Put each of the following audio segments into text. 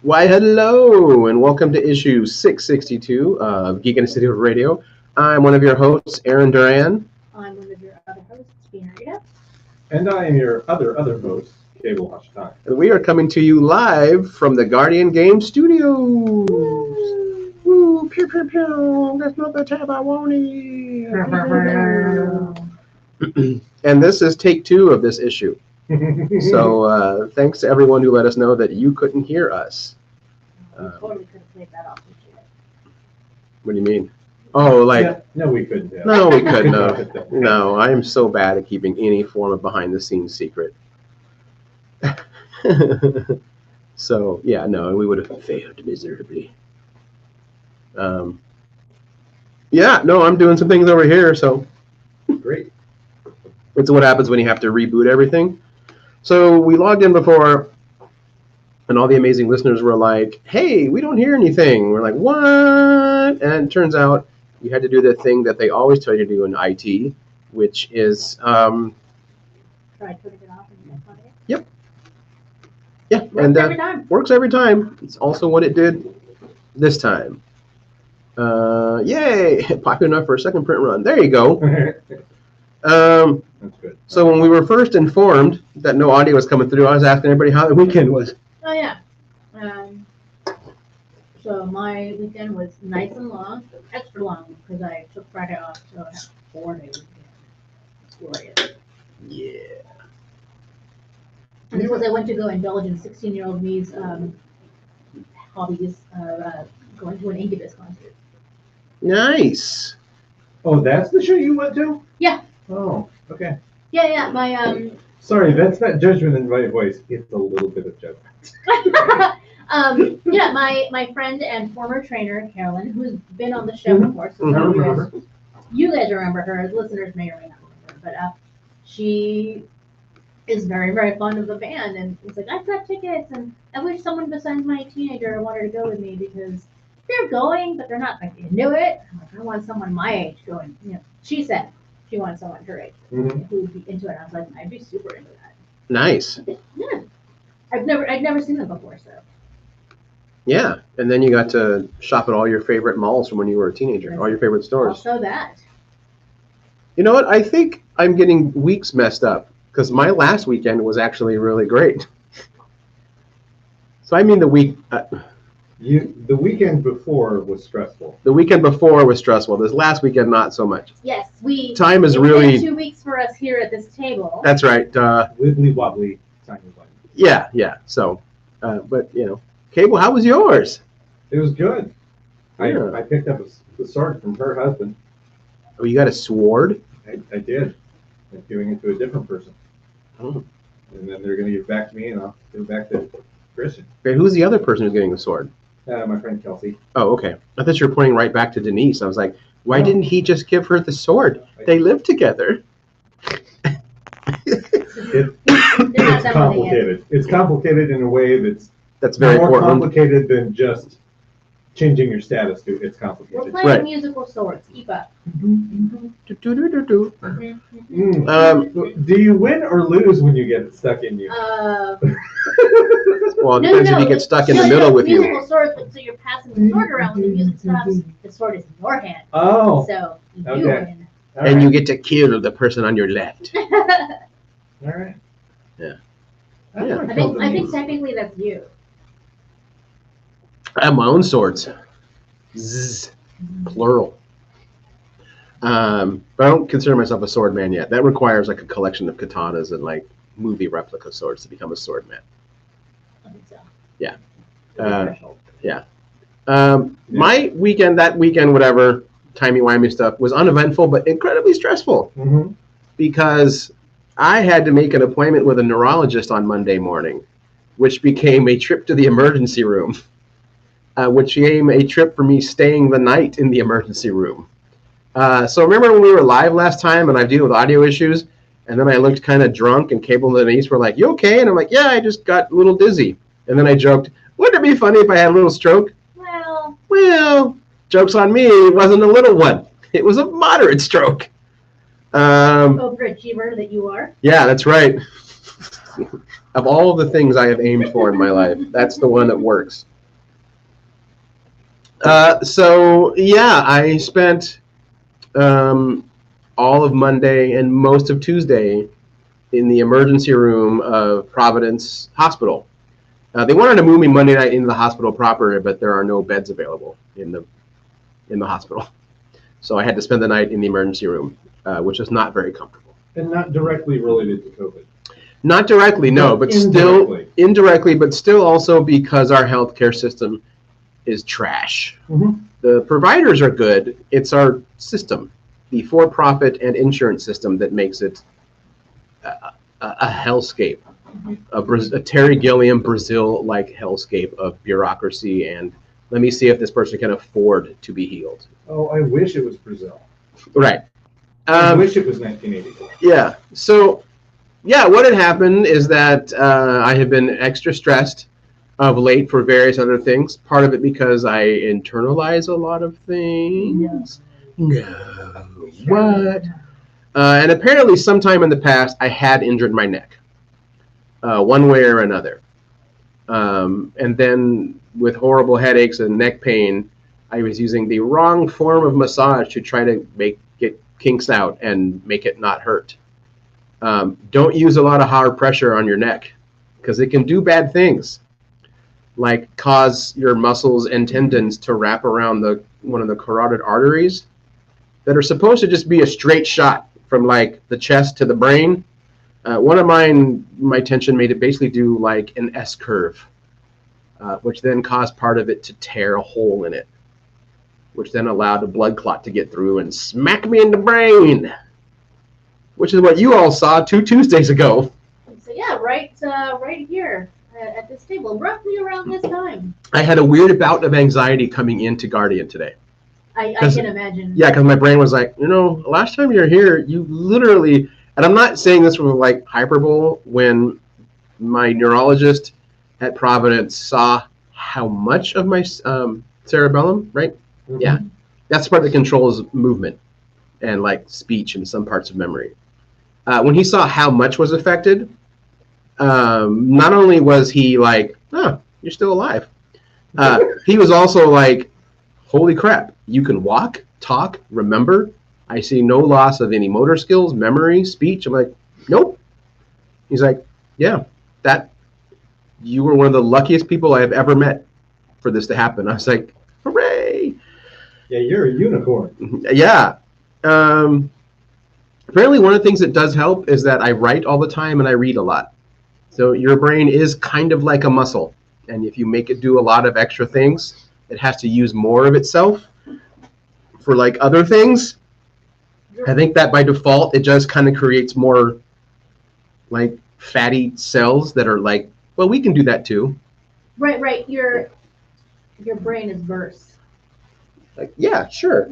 Why, hello, and welcome to issue 662 of Geek Institute Radio. I'm one of your hosts, Aaron Duran. I'm one of your other hosts, Beena Rita. And I am your other host, Cable Watch Time. And we are coming to you live from the Guardian Game Studios. Woo, pew, pew, pew. That's not the tab I wanted. And this is take 2 of this issue. So thanks to everyone who let us know that you couldn't hear us. We totally could have played that off the shit. What do you mean? Oh, like... No, we couldn't. No, we couldn't. No, I am so bad at keeping any form of behind-the-scenes secret. So, yeah, no, we would have failed miserably. Yeah, no, I'm doing some things over here, so... Great. It's what happens when you have to reboot everything. So we logged in before, and all the amazing listeners were like, hey, we don't hear anything. We're like, what? And it turns out you had to do the thing that they always tell you to do in IT, which is... Try turning it off and you guys it. Yep. Yeah, Works and every time. works every time. It's also what it did this time. Yay! Popular enough for a second print run. There you go. That's good. So when we were first informed that no audio was coming through, I was asking everybody how the weekend was. Oh, yeah. So my weekend was nice and long, extra long, because I took Friday off, so I have 4 days. It's glorious. Yeah. And because I went to go indulge in 16-year-old me's hobbies, going to an Incubus concert. Nice. Oh, that's the show you went to? Yeah. Oh, okay. Yeah, my Sorry, that's not judgment in my voice. It's a little bit of judgment. yeah, my friend and former trainer, Carolyn, who's been on the show before, so Mhm. some of you guys remember her, listeners may or may not remember, but she is very, very fond of the band, and it's like, I've got tickets, and I wish someone besides my teenager wanted to go with me, because they're going, but they're not like into it. I'm like, I want someone my age going, she said she wanted someone her age Mhm. who would be into it. I was like, I'd be super into that. Nice. Yeah. I'd never seen them before, so. Yeah. And then you got to shop at all your favorite malls from when you were a teenager, all your favorite stores. Also that. You know what? I think I'm getting weeks messed up because my last weekend was actually really great. So I mean the weekend before was stressful. the weekend before was stressful. This last weekend, not so much. Yes, Time is it's really... been 2 weeks for us here at this table. That's right. Wibbly wobbly, tiny one. Yeah. So, but, Cable, how was yours? It was good. Yeah. I picked up the sword from her husband. Oh, you got a sword? I did. I'm giving it to a different person. Oh. And then they're going to give it back to me, and I'll give it back to Christian. Wait, who's the other person who's getting the sword? My friend Kelsey. Oh, okay. I thought you were pointing right back to Denise. I was like, why No. didn't he just give her the sword? They live together. They're not It's done with it yet. complicated. It's complicated in a way That's very more important. complicated than just changing your status to it's We're complicated. playing Right. musical swords. Keep up. Do-do-do-do-do. Do you win or lose when you get it stuck in you? Well, it No, depends no, if you get stuck in no, the middle no, with you. musical swords, so you're passing the sword around. When the music stops, the sword is in your hand. Oh, So you okay. win. all And you right. get to kill the person on your left. All right. Yeah. I Yeah. like I think those. technically that's you. I have my own swords. Zzz, plural. But I don't consider myself a sword man yet. That requires like a collection of katanas and like movie replica swords to become a sword man. I think so. Yeah. Threshold. My weekend, whatever, timey-wimey stuff, was uneventful but incredibly stressful Mhm. because I had to make an appointment with a neurologist on Monday morning, which became a trip to the emergency room, which became a trip for me staying the night in the emergency room. So remember when we were live last time and I deal with audio issues, and then I looked kind of drunk and Cable and Denise were like, you okay? And I'm like, yeah, I just got a little dizzy. And then I joked, wouldn't it be funny if I had a little stroke? Well, joke's on me, it wasn't a little one. It was a moderate stroke. Overachiever that you are. Yeah, that's right. Of all of the things I have aimed for in my life, that's the one that works. So yeah, I spent all of Monday and most of Tuesday in the emergency room of Providence Hospital. They wanted to move me Monday night into the hospital proper, but there are no beds available in the hospital. So I had to spend the night in the emergency room, which is not very comfortable. And not directly related to COVID. Not directly, no, but still indirectly, but still also because our healthcare system is trash. Mm-hmm. The providers are good. It's our system, the for-profit and insurance system, that makes it a hellscape, a Terry Gilliam Brazil-like hellscape of bureaucracy. And let me see if this person can afford to be healed. Oh, I wish it was Brazil. Right. I wish it was 1984. Yeah. So, yeah, what had happened is that I had been extra stressed of late for various other things. Part of it because I internalize a lot of things. No. What? And apparently sometime in the past, I had injured my neck, one way or another. And then with horrible headaches and neck pain, I was using the wrong form of massage to try to get kinks out and make it not hurt. Don't use a lot of hard pressure on your neck, because it can do bad things, like cause your muscles and tendons to wrap around one of the carotid arteries that are supposed to just be a straight shot from like the chest to the brain. One of my tension made it basically do like an S curve, which then caused part of it to tear a hole in it, which then allowed a blood clot to get through and smack me in the brain, which is what you all saw 2 Tuesdays ago. So yeah, right here at this table, roughly around this time. I had a weird bout of anxiety coming into Guardian today. I can imagine. Yeah, because my brain was like, last time you were here, you literally, and I'm not saying this with like hyperbole, when my neurologist at Providence saw how much of my cerebellum, right? Mm-hmm. Yeah, that's part that controls movement and like speech and some parts of memory. When he saw how much was affected, not only was he like, oh, you're still alive, he was also like, holy crap, you can walk, talk, remember. I see no loss of any motor skills, memory, speech. I'm like, nope. He's like, yeah, you were one of the luckiest people I have ever met for this to happen. I was like, hooray. Yeah, you're a unicorn. Yeah. Apparently one of the things that does help is that I write all the time and I read a lot. So your brain is kind of like a muscle. And if you make it do a lot of extra things, it has to use more of itself for like other things. I think that by default, it just kind of creates more like fatty cells that are like, well, we can do that too. Right. Your brain is verse. Like, yeah, sure.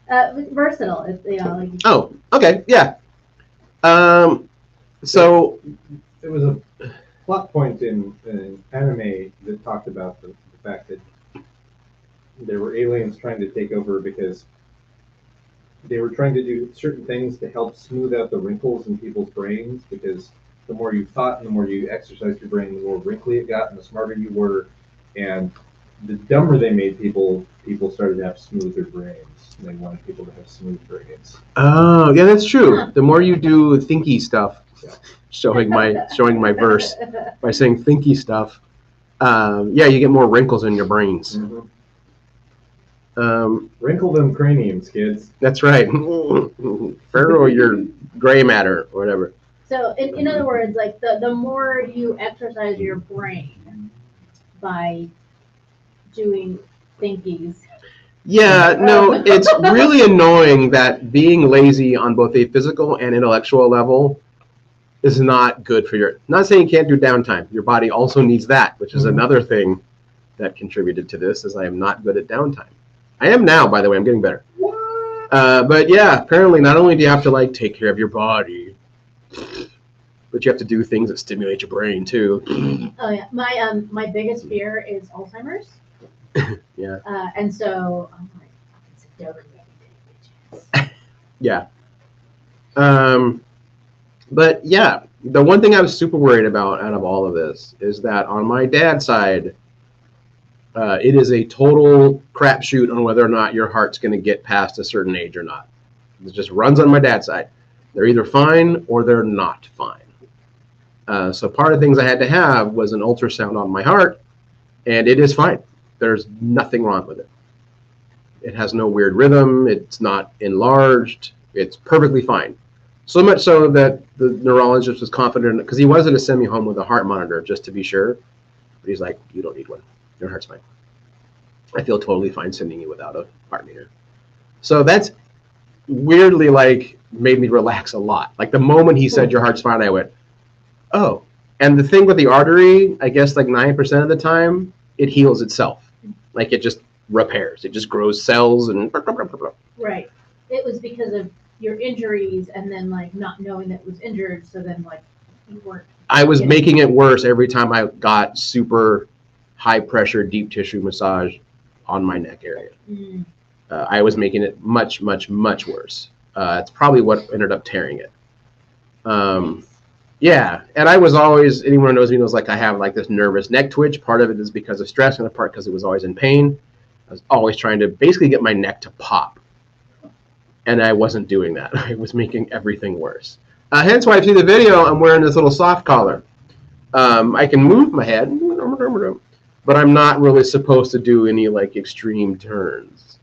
Versatile. It's, like. Oh, okay, yeah. So there was a plot point in anime that talked about the fact that there were aliens trying to take over because they were trying to do certain things to help smooth out the wrinkles in people's brains, because the more you thought and the more you exercised your brain, the more wrinkly it got and the smarter you were. And the dumber they made people started to have smoother brains. And they wanted people to have smooth brains. Oh, yeah, that's true. The more you do thinky stuff, showing my verse by saying thinky stuff, yeah, you get more wrinkles in your brains. Mm-hmm. Wrinkle them craniums, kids. That's right. Furrow your gray matter or whatever. So, in other words, like the more you exercise your brain by doing thinkies. Yeah, no, it's really annoying that being lazy on both a physical and intellectual level is not good for your, not saying you can't do downtime. Your body also needs that, which is another thing that contributed to this, is I am not good at downtime. I am now, by the way, I'm getting better. But yeah, apparently not only do you have to like take care of your body, but you have to do things that stimulate your brain too. Oh yeah, my biggest fear is Alzheimer's. Yeah. And so I'm like, sit down and Yeah. But yeah, the one thing I was super worried about out of all of this is that on my dad's side, it is a total crapshoot on whether or not your heart's going to get past a certain age or not. It just runs on my dad's side. They're either fine or they're not fine. So part of the things I had to have was an ultrasound on my heart, and it is fine. There's nothing wrong with it. It has no weird rhythm. It's not enlarged. It's perfectly fine. So much so that the neurologist was confident, because he was going to send me home with a heart monitor just to be sure. But he's like, you don't need one. Your heart's fine. I feel totally fine sending you without a heart meter. So that's weirdly like made me relax a lot. Like the moment he said your heart's fine, I went, oh. And the thing with the artery, I guess like 9% of the time, it heals itself. Like it just repairs. It just grows cells and blah, blah, blah, blah, blah. Right. It was because of your injuries and then like not knowing that it was injured, so then like you weren't. I was making it worse every time I got super high pressure deep tissue massage on my neck area. Mm. I was making it much, much, much worse. It's probably what ended up tearing it. Yeah, and I was always, anyone who knows me knows like I have like this nervous neck twitch. Part of it is because of stress and a part because it was always in pain. I was always trying to basically get my neck to pop. And I wasn't doing that. I was making everything worse. Hence why if you see the video, I'm wearing this little soft collar. I can move my head, but I'm not really supposed to do any like extreme turns.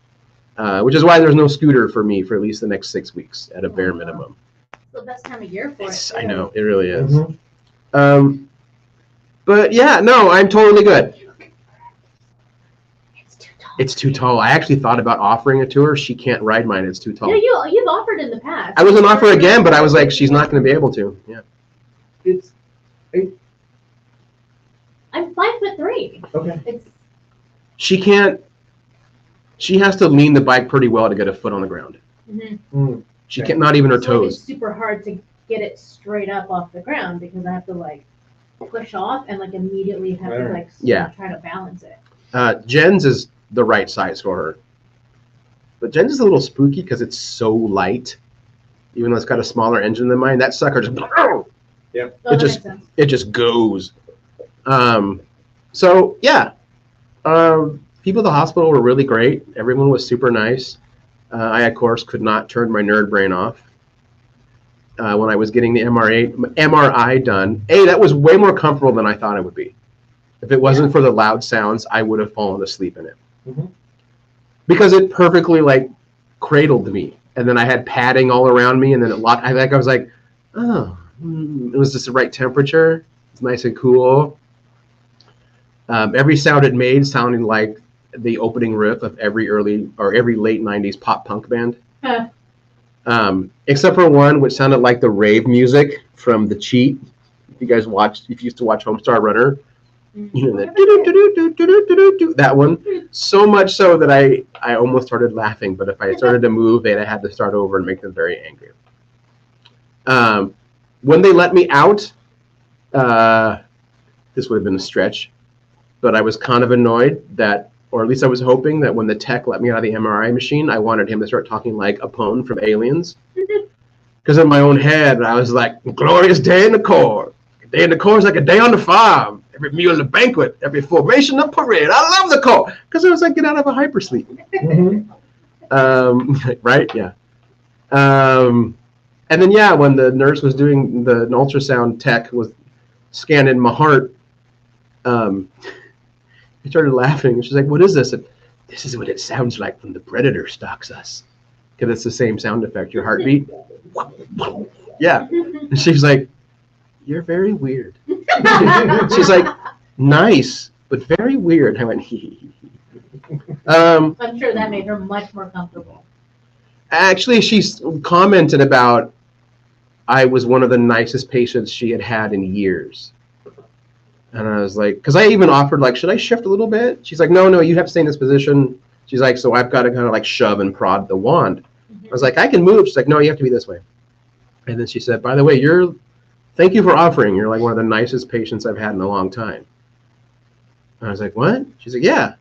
Which is why there's no scooter for me for at least the next 6 weeks at a bare minimum. It's the best time of year for it. I know, it really is. Mhm. But yeah, no, I'm totally good. It's too tall. I actually thought about offering it to her. She can't ride mine. It's too tall. Yeah, you've offered in the past. I was going to offer again, but I was like, she's not going to be able to. Yeah. It's I'm 5'3". okay. It's She can't. She has to lean the bike pretty well to get a foot on the ground. She can't, not even her so toes. it's super hard to get it straight up off the ground because I have to like push off and like immediately have to like Yeah. try to balance it. Jen's is the right size for her. But Jen's is a little spooky because it's so light. Even though it's got a smaller engine than mine, that sucker just Oh, It that just- makes sense. it just goes. So yeah, people at the hospital were really great. Everyone was super nice. I of course could not turn my nerd brain off when I was getting the MRI done. That was way more comfortable than I thought it would be. If it wasn't for the loud sounds, I would have fallen asleep in it. Mhm. Because it perfectly like cradled me, and then I had padding all around me, and then it locked. I was like, oh, it was just the right temperature. It's nice and cool. Every sound it made sounded like the opening riff of every late 90s pop punk band. Huh. Except for one which sounded like the rave music from The Cheat. If you used to watch Homestar Runner, you know that one. So much so that I almost started laughing, but if I started to move it, I had to start over and make them very angry. When they let me out, this would have been a stretch, but I was kind of annoyed that, or at least I was hoping that when the tech let me out of the MRI machine, I wanted him to start talking like Apone from Aliens. Because in my own head, I was like, glorious day in the Corps. A day in the Corps is like a day on the farm. Every meal in the banquet, every formation of parade. I love the Corps. Because I was like, get out of a hypersleep. Right? Yeah. And then, yeah, when the nurse was doing the ultrasound tech was scanning my heart, I started laughing. She's like, what is this? And, this is what it sounds like when the predator stalks us. Because it's the same sound effect, your heartbeat. Yeah. And she's like, you're very weird. She's like, nice, but very weird. I went, hee. I'm sure that made her much more comfortable. Actually, she's commented about I was one of the nicest patients she had had in years. And I was like, because I even offered, like, should I shift a little bit? She's like, no, you have to stay in this position. She's like, so I've got to kind of like shove and prod the wand. I was like, I can move. She's like, no, you have to be this way. And then she said, by the way, thank you for offering. You're like one of the nicest patients I've had in a long time. And I was like, what? She's like, yeah.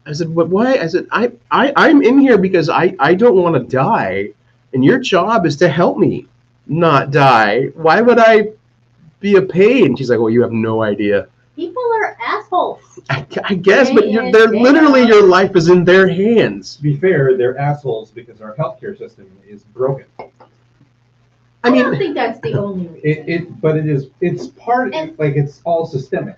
I said, but why? I said, I'm in here because I don't want to die. And your job is to help me. not die? Why would I be a pain? She's like, well, you have no idea. People are assholes. I guess, but Day in, they're day literally out. your life is in their hands. To be fair, they're assholes because our healthcare system is broken. I don't mean, think that's the only reason. But it's part, And- like, it's all systemic.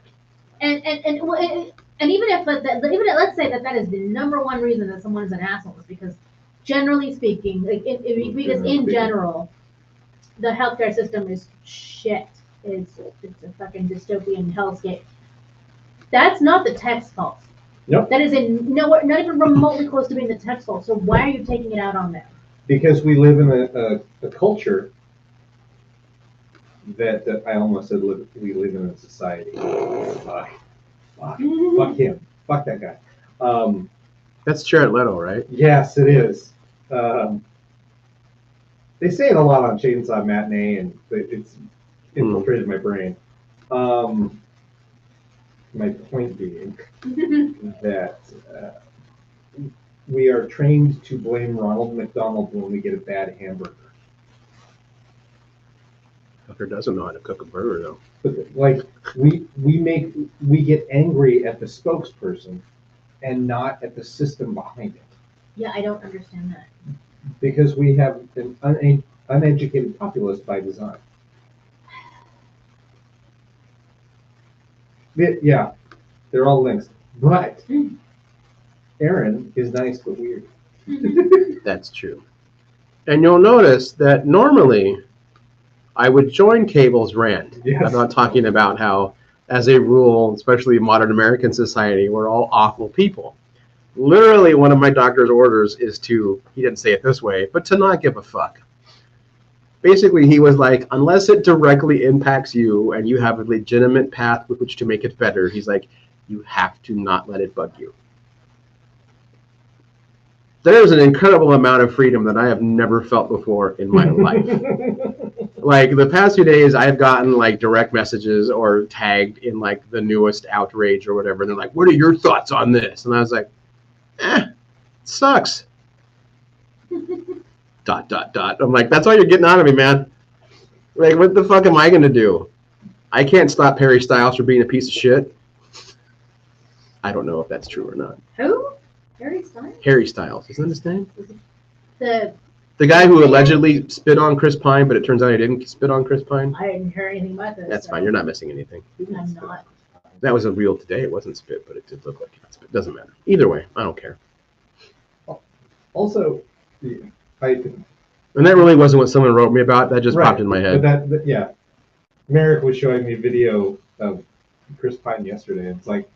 And even if let's say that is the number one reason that someone is an asshole is because generally speaking, because in general, the healthcare system is shit. It's a fucking dystopian hellscape. That's not the tech's fault. Nope. That is nowhere, not even remotely close to being the tech's fault. So why are you taking it out on them? Because we live in a culture that I almost said we live in a society. Fuck him. Fuck that guy. that's Jared Leto, right? Yes, it is. They say it a lot on Chainsaw Matinee, and it's infiltrated my brain. My point being that we are trained to blame Ronald McDonald when we get a bad hamburger. Fucker doesn't know how to cook a burger, though. But like we get angry at the spokesperson and not at the system behind it, Yeah, I don't understand that. because we have an uneducated populace by design. Yeah, they're all links, but Aaron is nice but weird. That's true. And you'll notice that normally I would join Cable's rant. Yes. I'm not talking about how, as a rule, especially in modern American society, we're all awful people. Literally, one of my doctor's orders is to, he didn't say it this way, but to not give a fuck. Basically, he was like, unless it directly impacts you and you have a legitimate path with which to make it better, he's like, you have to not let it bug you. There's an incredible amount of freedom that I have never felt before in my life. Like the past few days, I've gotten like direct messages or tagged in like the newest outrage or whatever. And they're like, what are your thoughts on this? And I was like, it sucks. ... I'm like, that's all you're getting out of me, man. Like, what the fuck am I going to do? I can't stop Harry Styles from being a piece of shit. I don't know if that's true or not. Who? Harry Styles? Harry Styles, isn't that his name? The guy who allegedly spit on Chris Pine, but it turns out he didn't spit on Chris Pine. I didn't hear anything about this. That's fine. You're not missing anything. I'm not. That was a real today. It wasn't spit, but it did look like it spit. Doesn't matter. Either way, I don't care. Also, And that really wasn't what someone wrote me about. That just popped in my head. But yeah. Merrick was showing me a video of Chris Pine yesterday. It's like,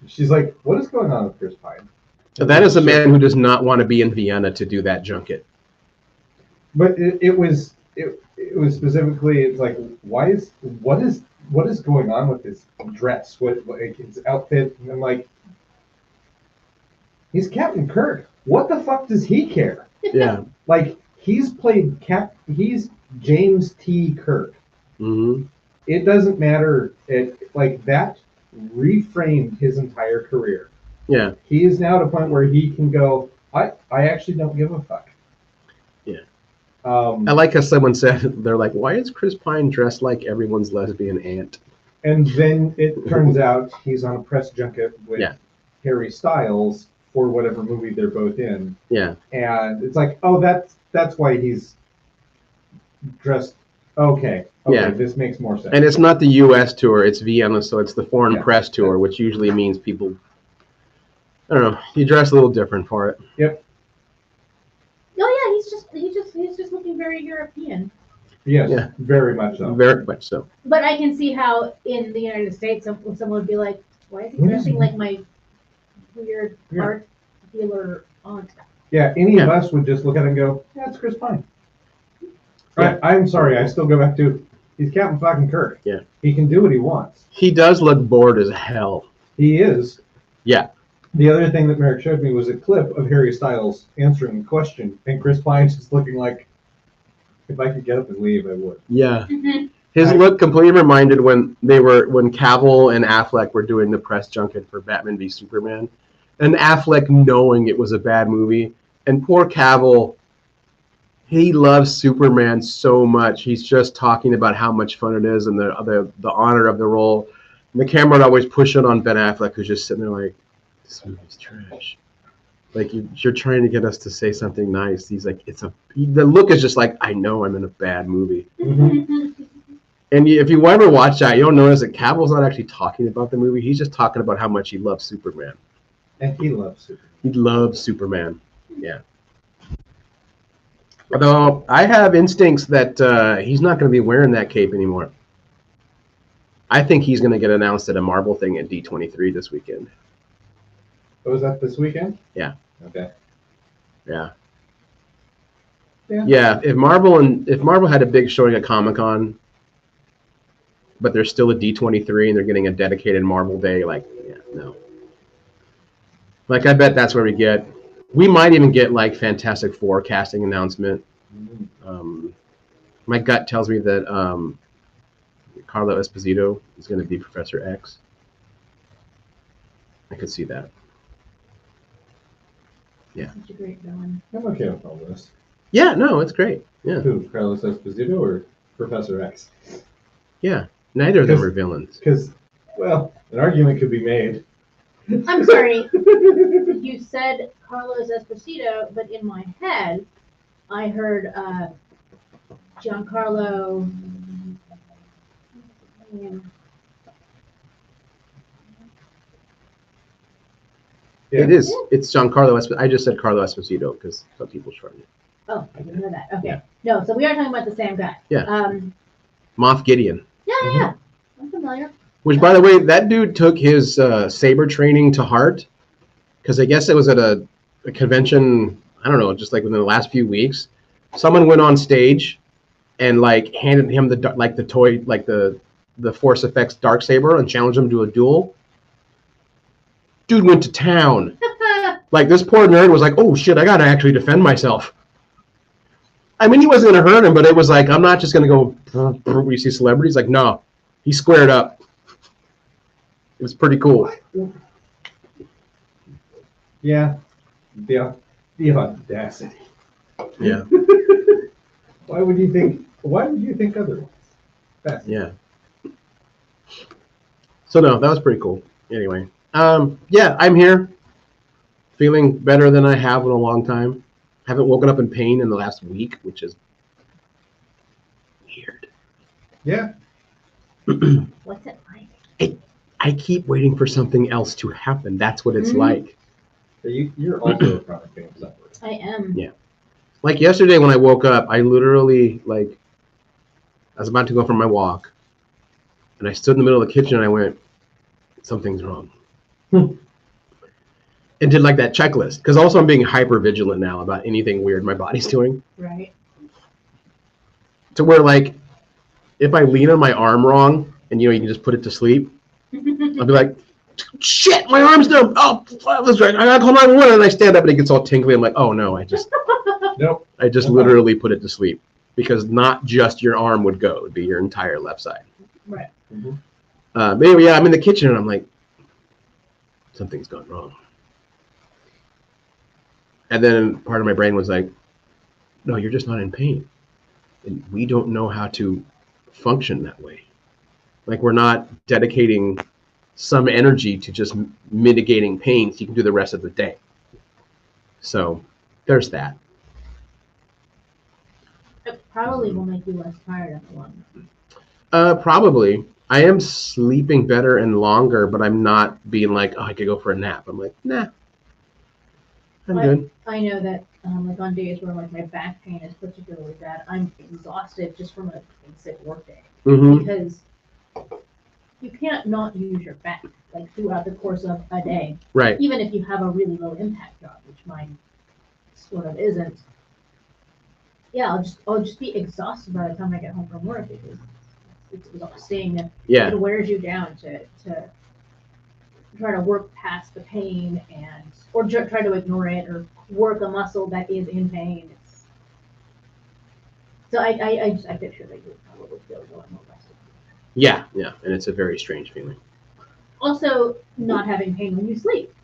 she's like, what is going on with Chris Pine? So that is a man who does not want to be in Vienna to do that junket. But it was specifically, it's like, what is going on with his dress? What like his outfit? And I'm like, he's Captain Kirk. What the fuck does he care? Yeah. Like, he's he's James T. Kirk. Mm-hmm. It doesn't matter. Like, that reframed his entire career. Yeah. He is now at a point where he can go, I actually don't give a fuck. Yeah. I I like how someone said, they're like, why is Chris Pine dressed like everyone's lesbian aunt? And then it turns out he's on a press junket with Yeah. Harry Styles for whatever movie they're both in. Yeah. And it's like, oh, that's why he's dressed. Okay, Yeah. this makes more sense. And it's not the U.S. tour, it's Vienna, so it's the foreign Yeah. press tour, which usually means people, I don't know, you dress a little different for it. Yep. Oh yeah, he's just looking very European. Yes, Yeah. very much so. Very much so. But I can see how in the United States, someone would be like, why is he dressing like my weird Yeah. art dealer aunt? Yeah, any Yeah. of us would just look at it and go, yeah, it's Chris Pine. Yeah. I'm sorry, I still go back to, he's Captain fucking Kirk. Yeah. He can do what he wants. He does look bored as hell. He is. Yeah. The other thing that Merrick showed me was a clip of Harry Styles answering the question, and Chris Pine's just looking like, if I could get up and leave, I would. Yeah. Mm-hmm. His look completely reminded when Cavill and Affleck were doing the press junket for Batman v Superman, and Affleck knowing it was a bad movie, and poor Cavill, He loves Superman so much. He's just talking about how much fun it is and the honor of the role. And the camera would always push it on Ben Affleck, who's just sitting there like, this movie's trash. Like you're trying to get us to say something nice. He's like, the look is just like, I know I'm in a bad movie. And if you ever watch that, you'll notice that Cavill's not actually talking about the movie. He's just talking about how much he loves Superman. And he loves Superman. He loves Superman. Yeah. Although I have instincts that he's not going to be wearing that cape anymore. I think he's going to get announced at a Marvel thing at D23 this weekend. Oh, is that this weekend? Yeah. Okay. Yeah. Yeah. Yeah. If Marvel had a big showing at Comic-Con, but there's still a D23 and they're getting a dedicated Marvel day, like, yeah, no. Like, I bet that's where we might even get like Fantastic Four casting announcement. My gut tells me that Carlo Esposito is going to be Professor X. I could see that. Yeah. Such a great villain. I'm okay with all this. Yeah, no, it's great. Yeah. Who, Carlos Esposito or Professor X? Yeah. Neither of them are villains. Because, well, an argument could be made. I'm sorry. You said Carlos Esposito, but in my head, I heard Giancarlo. Yeah. It is. It's Giancarlo Esposito. I just said Carlo Esposito because some people shorten it. Oh, I didn't know that. Okay. Yeah. No, so we are talking about the same guy. Yeah. Yeah, Moff Gideon. yeah. I'm familiar. Which, by the way, that dude took his saber training to heart because I guess it was at a convention, I don't know, just like within the last few weeks. Someone went on stage and like handed him the toy, like the Force Effects dark saber and challenged him to a duel. Dude went to town. Like this poor nerd was like, oh shit, I gotta actually defend myself. I mean, he wasn't gonna hurt him, but it was like, I'm not just gonna go. We see celebrities, like no, he squared up. It was pretty cool. Yeah. The audacity. Yeah. Why would you think otherwise? Yeah. So no, that was pretty cool. Anyway, yeah, I'm here, feeling better than I have in a long time. Haven't woken up in pain in the last week, which is weird. Yeah. What's it like? I keep waiting for something else to happen. That's what it's like. You're also a chronic pain sufferer. I am. Yeah. Like yesterday when I woke up, I literally I was about to go for my walk, and I stood in the middle of the kitchen and I went, something's wrong. And did like that checklist. Because also I'm being hyper vigilant now about anything weird my body's doing. Right. To where like, if I lean on my arm wrong, and you can just put it to sleep, I'll be like, shit, my arm's numb. Oh, that's right. I gotta call 911. And I stand up and it gets all tingly. I'm like, oh no, I just literally put it to sleep. Because not just your arm would go, it'd be your entire left side. Right. Mm-hmm. But anyway, yeah, I'm in the kitchen and I'm like, something's gone wrong. And then part of my brain was like, no, you're just not in pain. And we don't know how to function that way. Like we're not dedicating some energy to just mitigating pain so you can do the rest of the day. So there's that. It probably will make you less tired in the long run. Probably. I am sleeping better and longer, but I'm not being like, oh, I could go for a nap. I'm like, nah, I'm good. I know that like on days where like my back pain is particularly bad, I'm exhausted just from a basic work day. Mm-hmm. Because you can't not use your back like throughout the course of a day. Right. Even if you have a really low impact job, which mine sort of isn't. Yeah, I'll just be exhausted by the time I get home from work because it's exhausting and Yeah. it wears you down to try to work past the pain or try to ignore it or work a muscle that is in pain. So I picture that you would probably feel a little more rested. Yeah, and it's a very strange feeling. Also, not having pain when you sleep.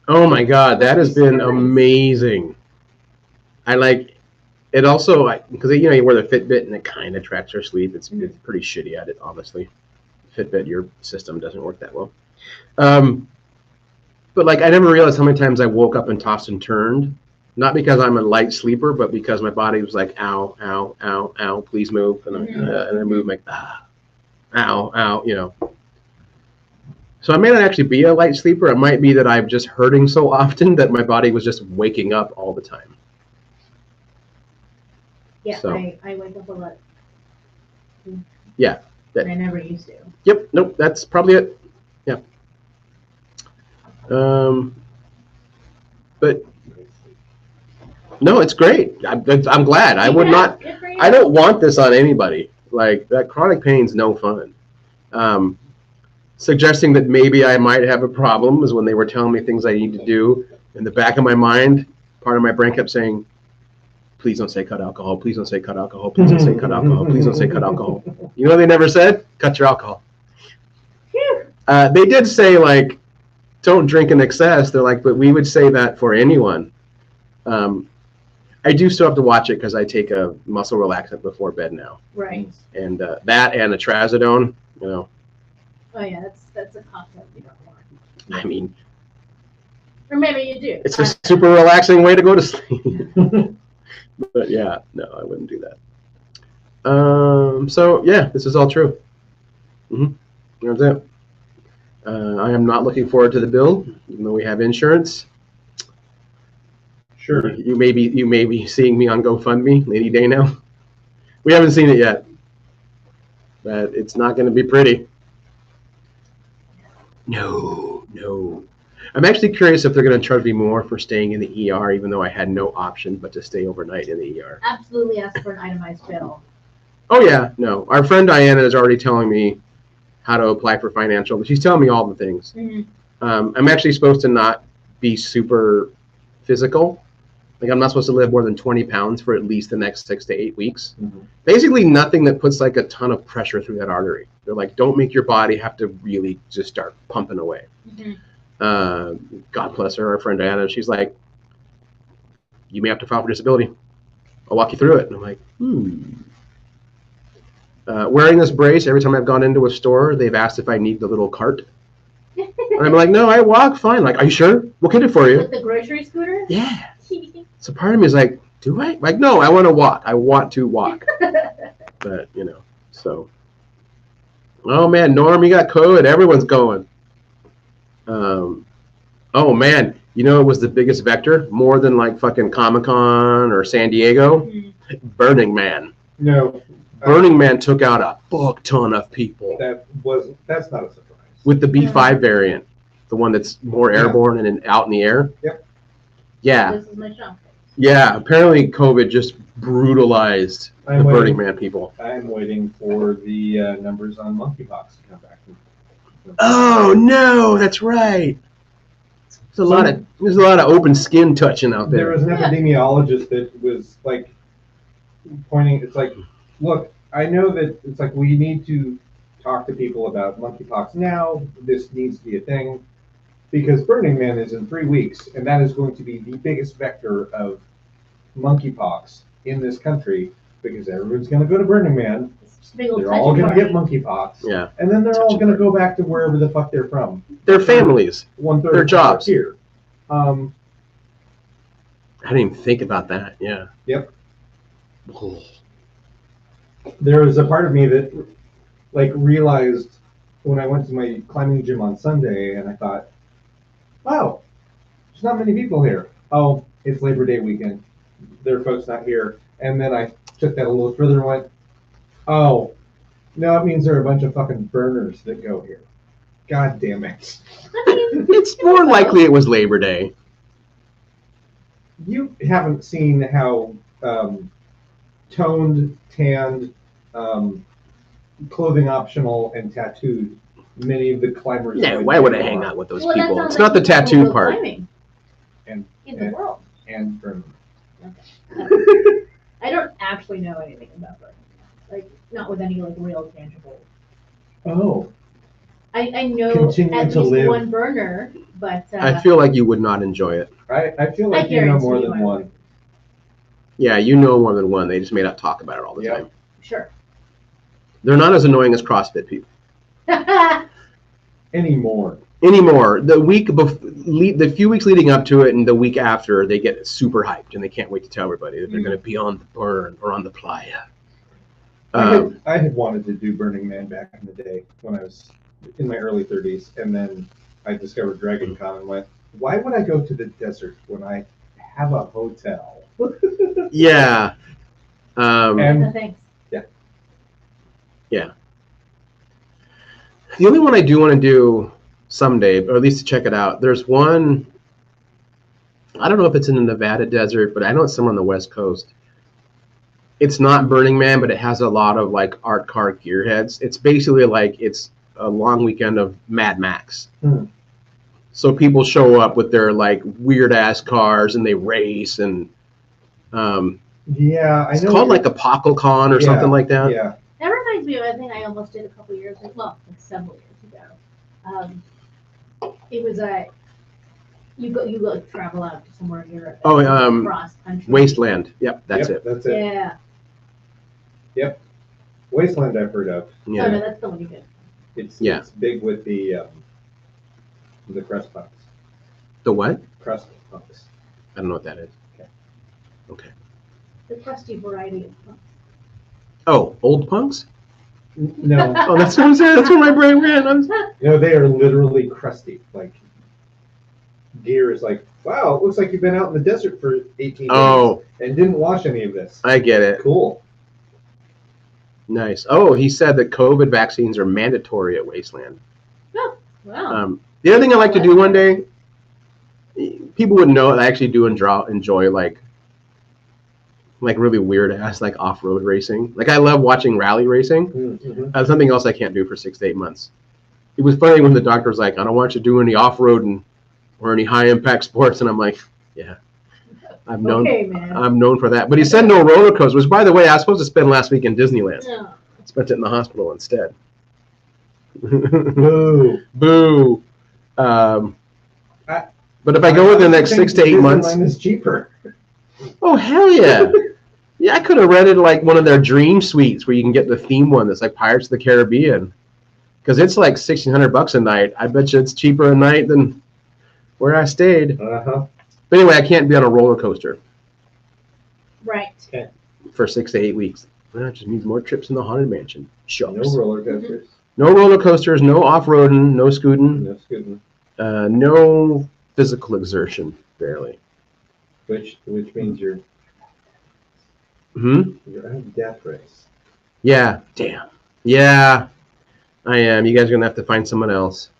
Oh my God, that has been amazing. It also, because you wear the Fitbit and it kind of tracks your sleep. It's pretty shitty at it, honestly. Fitbit, your system doesn't work that well. But like, I never realized how many times I woke up and tossed and turned, not because I'm a light sleeper, but because my body was like, ow, ow, ow, ow, please move, and I move like, ow, ow, So I may not actually be a light sleeper. It might be that I'm just hurting so often that my body was just waking up all the time. Yeah, So. I wake up a lot. Yeah. And I never used to. Yep. Nope. That's probably it. Yeah. But no, it's great. I'm glad. I would not. I don't want this on anybody. Like, that chronic pain's no fun. Suggesting that maybe I might have a problem is when they were telling me things I need to do. In the back of my mind, part of my brain kept saying, please don't say cut alcohol. Please don't say cut alcohol. Please don't say cut alcohol. Please don't say cut alcohol. You know what they never said? Cut your alcohol. They did say, like, don't drink in excess. They're like, but we would say that for anyone. I do still have to watch it because I take a muscle relaxant before bed now. Right. And that and a trazodone, Oh yeah, that's a cocktail you don't want. I mean, or maybe you do. It's a super relaxing way to go to sleep. But yeah, no, I wouldn't do that. So yeah, this is all true. That's it. I am not looking forward to the bill, even though we have insurance. Sure. You may be seeing me on GoFundMe any day now. We haven't seen it yet, but it's not going to be pretty. No. I'm actually curious if they're going to charge me more for staying in the ER, even though I had no option but to stay overnight in the ER. Absolutely ask for an itemized bill. Oh yeah, no. Our friend Diana is already telling me how to apply for financial, but she's telling me all the things. I'm actually supposed to not be super physical. Like, I'm not supposed to live more than 20 pounds for at least the next 6 to 8 weeks. Basically nothing that puts like a ton of pressure through that artery. They're like, don't make your body have to really just start pumping away. God bless her, our friend Diana. She's like, you may have to file for disability. I'll walk you through it. And I'm like, wearing this brace, every time I've gone into a store, they've asked if I need the little cart. And I'm like, no, I walk fine. Like, are you sure? We'll get it for you. With the grocery scooter? Yeah. So part of me is like, do I? Like, no, I want to walk. I want to walk. But, so. Oh, man, Norm, you got COVID. Everyone's going. Oh, man. It was the biggest vector, more than like fucking Comic-Con or San Diego. Burning Man. No. Burning Man took out a fuck ton of people. That's not a surprise. With the B5 variant, the one that's more airborne and out in the air. Yep. Yeah. This is my shop. Yeah, apparently COVID just brutalized the Burning Man people. I'm waiting for the numbers on monkeypox to come back. Oh no, that's right. There's a lot of open skin touching out there. There was an epidemiologist that was like pointing. It's like, look, I know that it's like we need to talk to people about monkeypox now. This needs to be a thing. Because Burning Man is in 3 weeks, and that is going to be the biggest vector of monkeypox in this country, because everyone's going to go to Burning Man. They're all going to get monkeypox. Yeah. And then they're all going to go back to wherever the fuck they're from. Their families. Their jobs. Here. I didn't even think about that. Yeah. Yep. There was a part of me that realized when I went to my climbing gym on Sunday, and I thought, wow, there's not many people here. Oh, it's Labor Day weekend. There are folks not here. And then I took that a little further and went, oh, no, it means there are a bunch of fucking burners that go here. God damn it. It's more likely it was Labor Day. You haven't seen how toned, tanned, clothing optional, and tattooed many of the climbers. Yeah, why would I hang out with those people? It's not the tattoo part. And in the world. And Burning. Okay. I don't actually know anything about Burning Man. Like, not with any real tangible. Oh. I know Continue at to least live. one burner, but I feel like you would not enjoy it. I feel like you know more than one. Yeah, you know more than one. They just may not talk about it all the Yeah. time. Sure. They're not as annoying as CrossFit people Anymore. anymore. The few weeks leading up to it and the week after, they get super hyped and they can't wait to tell everybody that they're going to be on the burn or on the playa. I had wanted to do Burning Man back in the day when I was in my early 30s, and then I discovered Dragon Con and went, why would I go to the desert when I have a hotel? Yeah. And- No, thanks. The only one I do want to do someday, or at least to check it out, there's one, I don't know if it's in the Nevada desert, but I know it's somewhere on the West Coast. It's not Burning Man, but it has a lot of like art car gearheads. It's basically like it's a long weekend of Mad Max. Hmm. So people show up with their like weird ass cars and they race and Yeah, I know. it's called like ApocalyCon or something like that. Yeah. That reminds me of a thing I almost did a couple years ago. Well, like several years ago. It was you go travel out to somewhere in Europe. Oh, cross country. Wasteland. Yep, that's Yep, it. That's it. Yeah. Wasteland I've heard of. Oh Yeah. no, that's the one you did. It's big with the crust punks. The what? Crust punks. I don't know what that is. The crusty variety of punks. Oh, old punks? No, Oh, that's what I'm saying. That's where my brain went. no, they are literally crusty. Like gear is like, wow, it looks like you've been out in the desert for 18 days Oh, and didn't wash any of this. I get it. Cool. Nice. Oh, he said that COVID vaccines are mandatory at Wasteland. Wow. The other thing I like to do one day, people wouldn't know, I actually do enjoy like really weird ass like off-road racing. Like I love watching rally racing. Mm-hmm. That's something else I can't do for 6 to 8 months. It was funny when the doctor was like, I don't want you to do any off-road or any high-impact sports. And I'm like, yeah, I'm known for that. But he said no roller coasters, which, by the way, I was supposed to spend last week in Disneyland. No. Spent it in the hospital instead. Boo. Boo. But if I go within the next 6 to 8 months, Disneyland is cheaper. oh hell yeah! Yeah, I could have rented like one of their dream suites where you can get the theme one that's like Pirates of the Caribbean, because it's like $1,600 a night. I bet you it's cheaper a night than where I stayed. Uh-huh. But anyway, I can't be on a roller coaster Right. for 6 to 8 weeks. Well, that just means more trips in the Haunted Mansion. Shucks. No roller coasters. No roller coasters, no off-roading, no scooting, No scooting. no physical exertion, barely. Which means you're Hmm. on a death race. Yeah. Damn. Yeah, I am. You guys are gonna have to find someone else.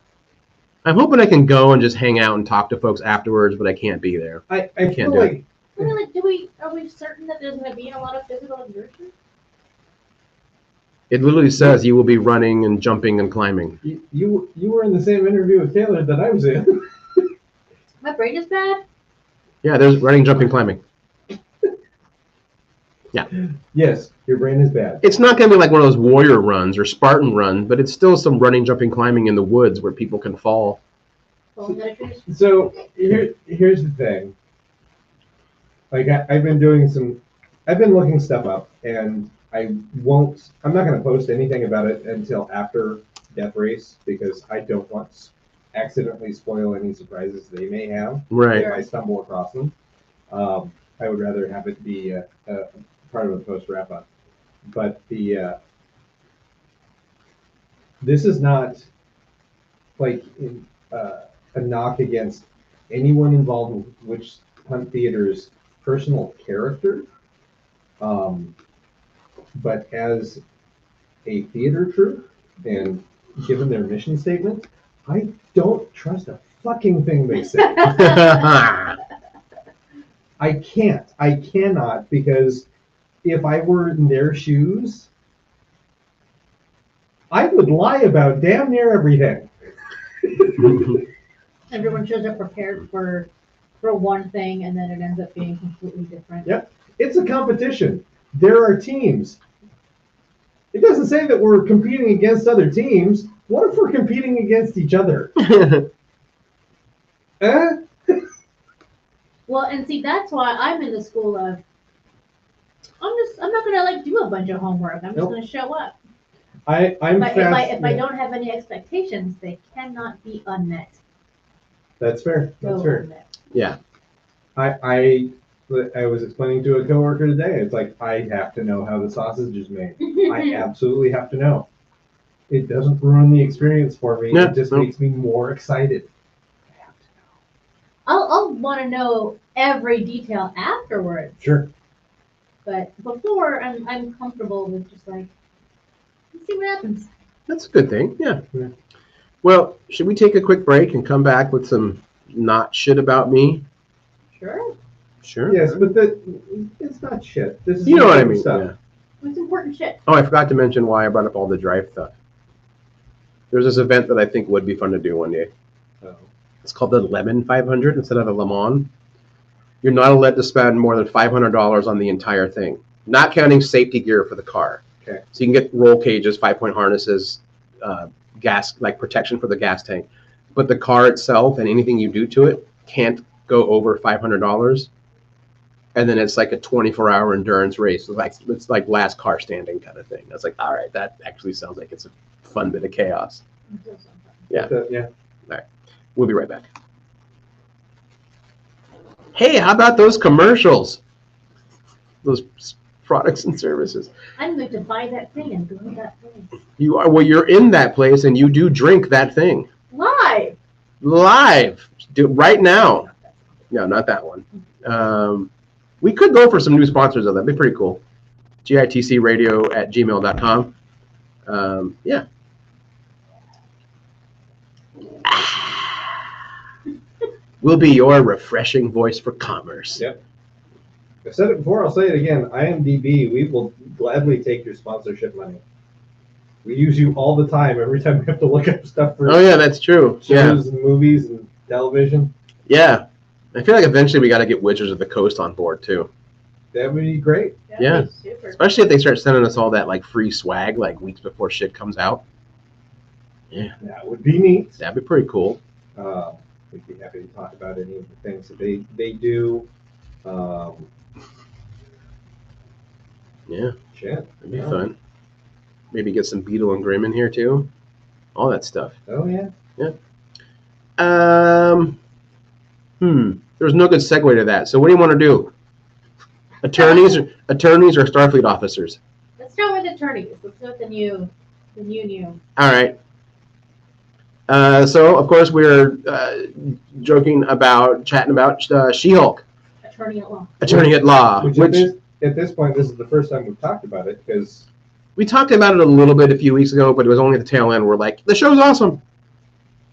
I'm hoping I can go and just hang out and talk to folks afterwards, but I can't be there. I Can't feel do it. like Are we certain that there's going to be a lot of physical exertion? It literally says you will be running and jumping and climbing. you were in the same interview with Taylor that I was in. My brain is bad. Yeah, there's running, jumping, climbing. Yes, your brain is bad. It's not gonna be like one of those warrior runs or Spartan runs, but it's still some running, jumping, climbing in the woods where people can fall. Falling out of trees. So here's the thing. Like I've been looking stuff up, and I'm not going to post anything about it until after Death Race, because I don't want to accidentally spoil any surprises they may have Right. if I stumble across them. I would rather have it be a part of a post wrap up. But this is not like a knock against anyone involved in Witch Hunt Theater's personal character, but as a theater troupe and given their mission statement, I don't trust a fucking thing they say. I cannot, because if I were in their shoes, I would lie about damn near everything. Everyone shows up prepared for one thing, and then it ends up being completely different. Yep. It's a competition. There are teams. It doesn't say that we're competing against other teams. What if we're competing against each other? Eh? Well, and see, that's why I'm in the school of I'm not gonna like do a bunch of homework. I'm just Nope. gonna show up. I'm But fast. if I yeah, don't have any expectations, they cannot be unmet. That's fair. That's Go fair. unmet. Yeah. I was explaining to a coworker today. It's like I have to know how the sausage is made. I absolutely have to know. It doesn't ruin the experience for me. No, It just no. makes me more excited. I have to know. I'll want to know every detail afterwards, Sure. but before I'm comfortable with just like, let's see what happens. That's a good thing. Yeah. Yeah. Well, should we take a quick break and come back with some not shit about me? Sure, Sure. Yes, but it's not shit. This is You know what I important mean. stuff. Yeah. it's important shit. Oh, I forgot to mention why I brought up all the drive stuff. There's this event that I think would be fun to do one day. Oh. It's called the Lemon 500 instead of a Le Mans. You're not allowed to spend more than $500 on the entire thing, not counting safety gear for the car. Okay. So you can get roll cages, 5-point harnesses, gas, like protection for the gas tank. But the car itself and anything you do to it can't go over $500. And then it's like a 24-hour endurance race. It's like last car standing kind of thing. I was like, all right, that actually sounds like it's a fun bit of chaos. Yeah. Yeah. We'll be right back. Hey, how about those commercials? Those products and services. I'm going to buy that thing and go to that place. You're in that place and you do drink that thing. Live. Do right now. No, not that one. We could go for some new sponsors though. That'd be pretty cool. gitcradio@gmail.com. Yeah. We'll be your refreshing voice for commerce. Yep. I've said it before, I'll say it again. IMDb, we will gladly take your sponsorship money. We use you all the time, every time we have to look up stuff for Oh yeah, that's true. Yeah. shows and movies and television. Yeah. I feel like eventually we got to get Wizards of the Coast on board too. That would be great. That'd Yeah. be super. Especially if they start sending us all that like free swag like weeks before shit comes out. That would be neat. That'd be pretty cool. We'd be happy to talk about any of the things that they do. Yeah, Shit. that'd be Yeah. fun. Maybe get some Beetle and Grimm in here too. All that stuff. Oh yeah. There's no good segue to that. So what do you want to do? Attorneys or Starfleet officers? Let's start with attorneys. Let's go with the new. All right. So of course we're chatting about She-Hulk, Attorney at law. attorney at law, Which at this point, this is the first time we've talked about it because we talked about it a little bit a few weeks ago, but it was only at the tail end. We're like, the show's awesome.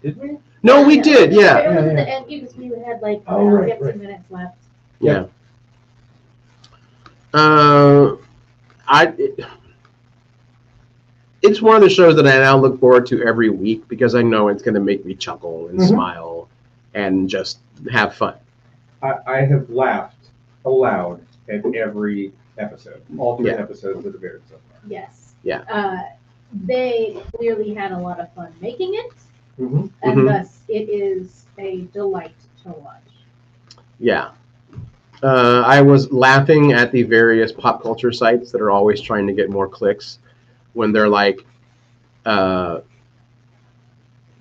did we? No, we did. It Yeah. was at Yeah. the end because we had like Oh, right, 15 right. minutes left. Yeah. It's one of the shows that I now look forward to every week because I know it's going to make me chuckle and Mhm. smile and just have fun. I have laughed aloud at every episode, all 3 Yeah. episodes that have aired so far. Yes. Yeah. They clearly had a lot of fun making it, Mm-hmm. and Mhm. thus it is a delight to watch. Yeah. I was laughing at the various pop culture sites that are always trying to get more clicks when they're like,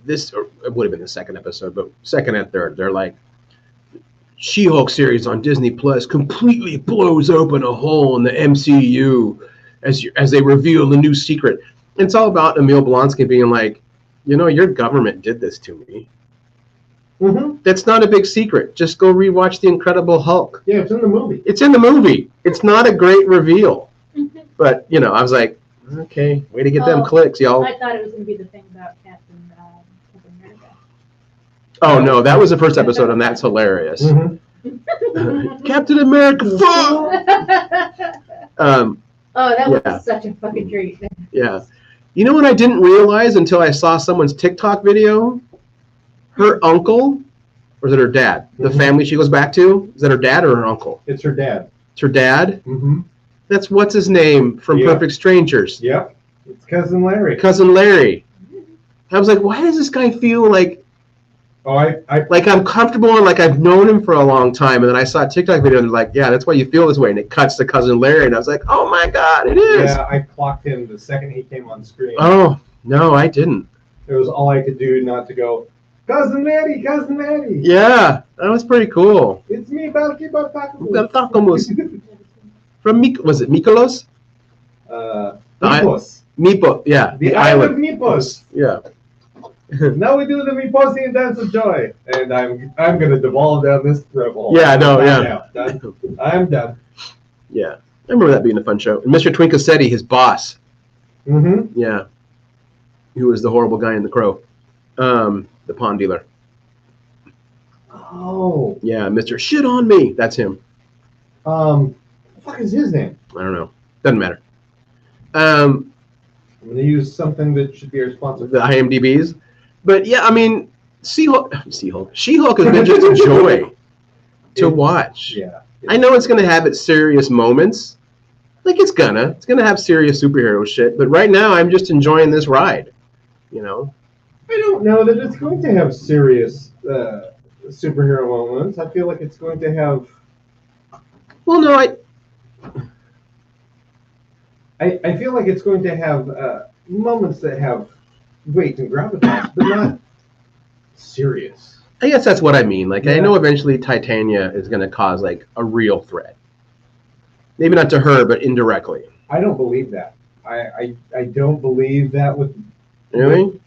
this, or it would have been the second episode, but second and third, they're like, She-Hulk series on Disney Plus completely blows open a hole in the MCU as they reveal the new secret. It's all about Emil Blonsky being like, your government did this to me. Mm-hmm. That's not a big secret. Just go rewatch The Incredible Hulk. Yeah, it's in the movie. It's in the movie. It's not a great reveal. But, I was like, okay, way to get them Oh, clicks, y'all. I thought it was going to be the thing about Captain America. Oh, no, that was the first episode, and that's hilarious. Mm-hmm. Captain America, fuck! Oh, that was Yeah. such a fucking treat. Yeah. You know what I didn't realize until I saw someone's TikTok video? Her uncle, or is it her dad? The Mhm. family she goes back to? Is that her dad or her uncle? It's her dad. It's her dad? Mm-hmm. That's what's his name from Yeah. Perfect Strangers. Yep. It's cousin Larry. Cousin Larry. I was like, why does this guy feel like Oh, I Like I'm comfortable and like I've known him for a long time, and then I saw a TikTok video and they're like, yeah, that's why you feel this way, and it cuts to cousin Larry, and I was like, oh my god, it is. yeah, I clocked him the second he came on screen. Oh no, I didn't. It was all I could do not to go, Cousin Maddie, Cousin Maddie. Yeah, that was pretty cool. It's me, Balki Bartakamus. From was it Mykonos? Mypos. Meepo, yeah, The island of Mypos. Yeah. Now we do the Myposian dance of joy, and I'm gonna devolve down this rabbit. Yeah, no, yeah. Now. Done. I'm done. Yeah, I remember that being a fun show. And Mr. Twinkasetti, his boss, Mm-hmm. yeah, who was the horrible guy in The Crow, the pawn dealer. Oh, Yeah, Mr. Shit on Me, that's him. what the fuck is his name? I don't know, doesn't matter. I'm gonna use something that should be our sponsor. The IMDb's, but yeah, I mean, She-Hulk has been just a joy to watch. Yeah. I know it's gonna have its serious moments. Like it's gonna have serious superhero shit, but right now I'm just enjoying this ride. You know? I don't know that it's going to have serious superhero moments. I feel like it's going to have. Well, no, I feel like it's going to have moments that have weight and gravitas, but not serious. I guess that's what I mean. Like I Yeah. know eventually Titania is gonna cause like a real threat. Maybe not to her, but indirectly. I don't believe that. I don't believe that Really?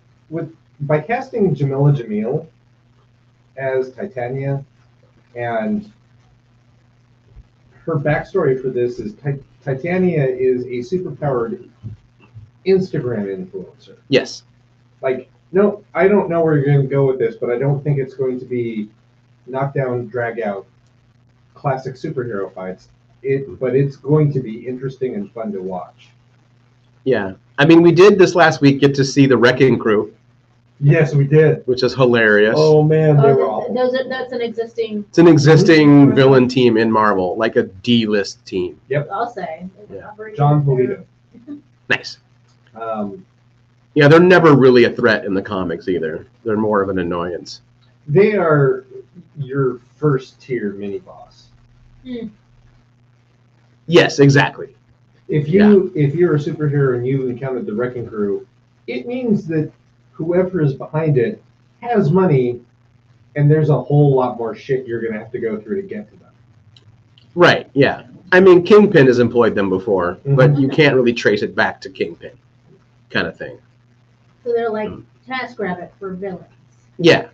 by casting Jamila Jamil as Titania, and her backstory for this is Titania is a superpowered Instagram influencer. Yes. Like, no, I don't know where you're going to go with this, but I don't think it's going to be knockdown, drag out, classic superhero fights. But it's going to be interesting and fun to watch. Yeah. I mean, we did this last week get to see the Wrecking Crew, Yes, we did. which is hilarious. Oh man, they were awful. That's an existing, It's an existing villain team in Marvel, like a D-list team. I'll say. Yeah. John Polito. Nice. Um, Yeah, they're never really a threat in the comics either. They're more of an annoyance. they are your first tier mini boss. Yes, exactly. If you're a superhero and you encountered the Wrecking Crew, it means that whoever is behind it has money, and there's a whole lot more shit you're gonna have to go through to get to them. Right, yeah. I mean, Kingpin has employed them before, but Mhm. you can't really trace it back to Kingpin kind of thing. So they're like TaskRabbit for villains. Yeah.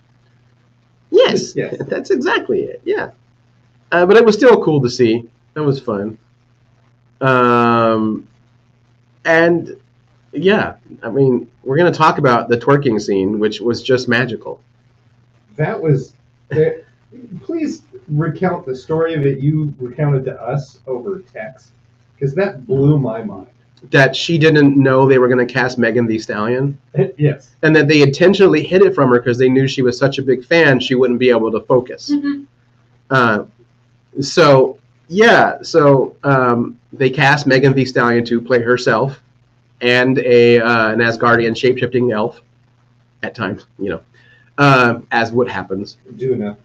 Yes, Yes. that's exactly it, yeah. But it was still cool to see. That was fun. And yeah, I mean, we're going to talk about the twerking scene, which was just magical. That was. Please recount the story that you recounted to us over text, because that blew my mind. That she didn't know they were going to cast Megan Thee Stallion, Yes. and that they intentionally hid it from her because they knew she was such a big fan, she wouldn't be able to focus. So they cast Megan Thee Stallion to play herself and an Asgardian shape-shifting elf at times, as what happens. Duna.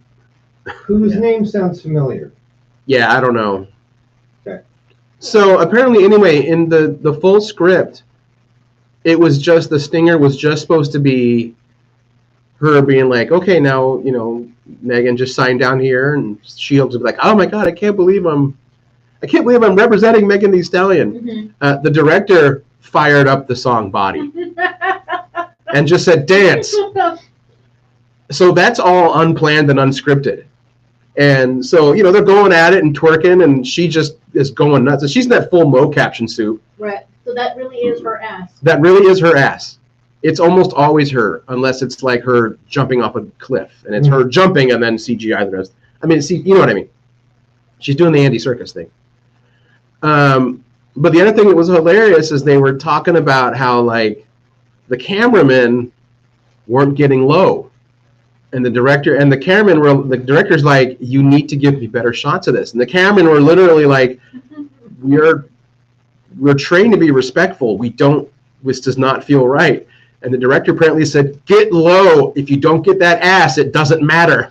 Whose Yeah. name sounds familiar? Yeah, I don't know. Okay. So apparently, anyway, in the full script, it was just the stinger was just supposed to be her being like, okay, now Megan just signed down here, and She-Hulk would be like, oh my god, I can't believe I'm representing Megan Thee Stallion. The director fired up the song Body and just said dance. So that's all unplanned and unscripted. And so, they're going at it and twerking, and she just is going nuts. And she's in that full mo-caption suit. Right. So that really is her ass. That really is her ass. It's almost always her, unless it's like her jumping off a cliff. And it's her jumping and then CGI the rest. I mean, see, you know what I mean. She's doing the Andy Serkis thing. But the other thing that was hilarious is they were talking about how, like, the cameramen weren't getting low. And the director's like, you need to give me better shots of this. And the cameramen were literally like, we're trained to be respectful. This does not feel right. And the director apparently said, "Get low. If you don't get that ass, it doesn't matter."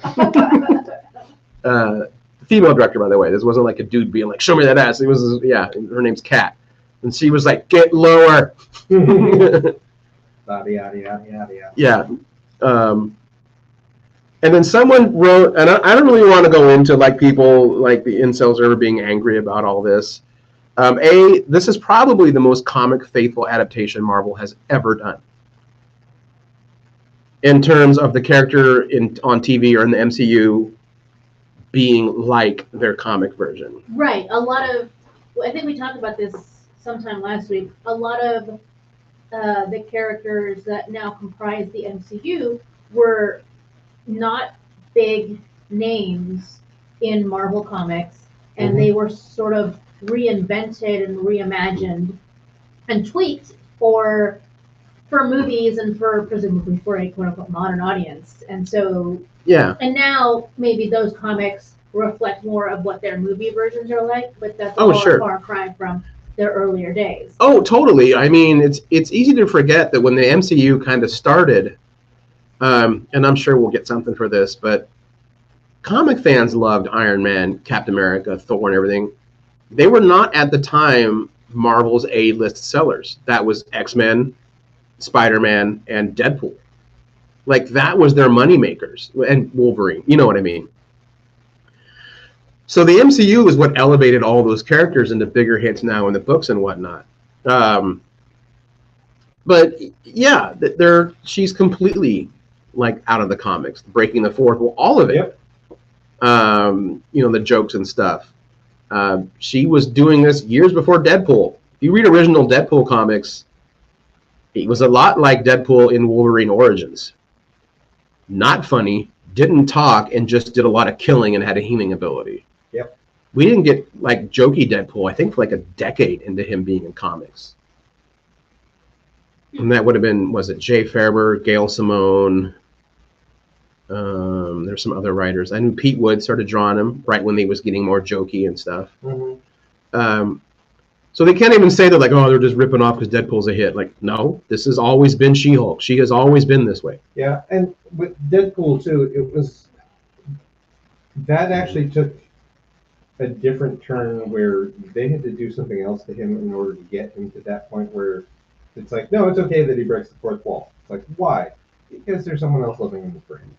Female director, by the way. This wasn't like a dude being like, "Show me that ass." It was, yeah, her name's Kat. And she was like, "Get lower." Yada, yada, yada, yada. Yeah. And then someone wrote, and I don't really want to go into like people like the incels are being angry about all this. This is probably the most comic faithful adaptation Marvel has ever done. In terms of the character on TV or in the MCU being like their comic version. Right. A lot of, I think we talked about this sometime last week. A lot of the characters that now comprise the MCU were not big names in Marvel Comics, and they were sort of reinvented and reimagined and tweaked for movies and presumably for a quote unquote modern audience. And so Yeah. and now maybe those comics reflect more of what their movie versions are like, but that's Oh, all sure. a far cry from their earlier days. Oh, totally. I mean, it's easy to forget that when the MCU kind of started, and I'm sure we'll get something for this, but comic fans loved Iron Man, Captain America, Thor, and everything. They were not at the time Marvel's A-list sellers. That was X-Men, Spider-Man, and Deadpool. Like, that was their money makers, and Wolverine. You know what I mean? So the MCU is what elevated all those characters into bigger hits now in the books and whatnot. But yeah, she's completely like out of the comics, breaking the fourth wall, all of it. Yep. The jokes and stuff. She was doing this years before Deadpool. If you read original Deadpool comics, it was a lot like Deadpool in Wolverine Origins. Not funny, didn't talk, and just did a lot of killing and had a healing ability. Yep. We didn't get like jokey Deadpool, I think, for like a decade into him being in comics. And that would have been, was it Jay Faerber, Gail Simone? There's some other writers. I knew Pete Wood started drawing him right when he was getting more jokey and stuff. So they can't even say that like, oh, they're just ripping off because Deadpool's a hit. Like, no, this has always been She-Hulk. She has always been this way. Yeah, and with Deadpool too, that actually took a different turn where they had to do something else to him in order to get him to that point where it's like, no, it's okay that he breaks the fourth wall. It's like, why? Because there's someone else living in his brain.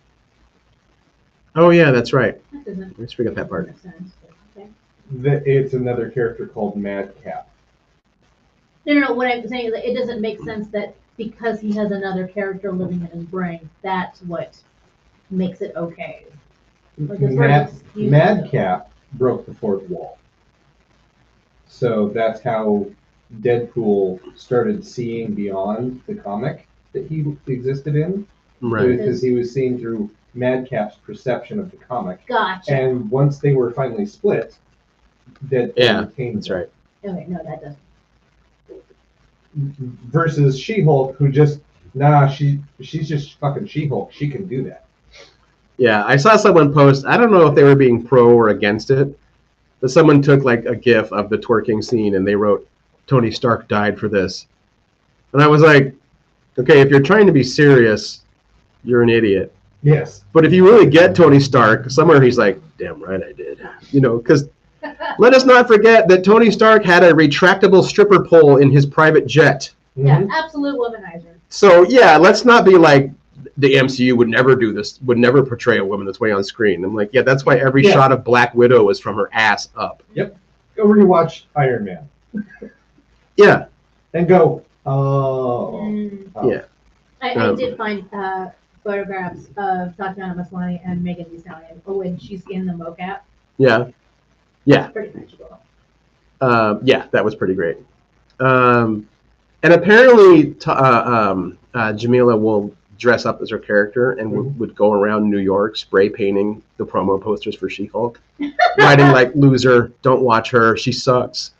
Oh yeah, that's right. That doesn't Let's forget that part. make sense. Okay. It's another character called Madcap. No. What I'm saying is that it doesn't make sense that because he has another character living in his brain, that's what makes it okay. Like, as far as excusing Madcap broke the fourth wall. So that's how Deadpool started seeing beyond the comic that he existed in. Right. Because he was seeing through Madcap's perception of the comic. Gotcha. And once they were finally split, Deadpool became That's right. Okay, no, that doesn't. versus She-Hulk, who just she's just fucking She-Hulk. She can do that. Yeah, I saw someone post, I don't know if they were being pro or against it, but someone took like a GIF of the twerking scene and they wrote, Tony Stark died for this. And I was like, okay, if you're trying to be serious, you're an idiot. Yes. But if you really get Tony Stark, somewhere he's like, damn right I did. Because let us not forget that Tony Stark had a retractable stripper pole in his private jet. Yeah, absolute womanizer. So yeah, let's not be like, the MCU would never do this, would never portray a woman this way on screen. I'm like, yeah, that's why every shot of Black Widow is from her ass up. Yep. Go rewatch Iron Man. Yeah. And go, oh. Yeah. I did find photographs of Tatiana Maslany and Megan Thee Stallion when she's in the mocap. Yeah. Yeah. Pretty magical. Yeah, that was pretty great. And apparently Jamila will dress up as her character and would go around New York spray painting the promo posters for She-Hulk, writing like, loser, don't watch her, she sucks.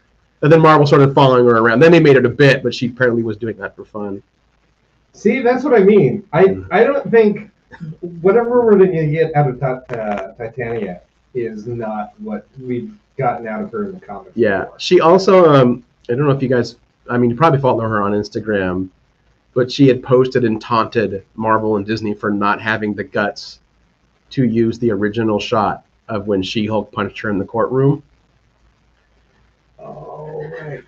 And then Marvel started following her around. Then they made it a bit, but she apparently was doing that for fun. See, that's what I mean. I don't think whatever we're going to get out of Titania is not what we've gotten out of her in the comics. Yeah. She also, I don't know if you guys, I mean, you probably follow her on Instagram. but she had posted and taunted Marvel and Disney for not having the guts to use the original shot of when She-Hulk punched her in the courtroom. Oh, right.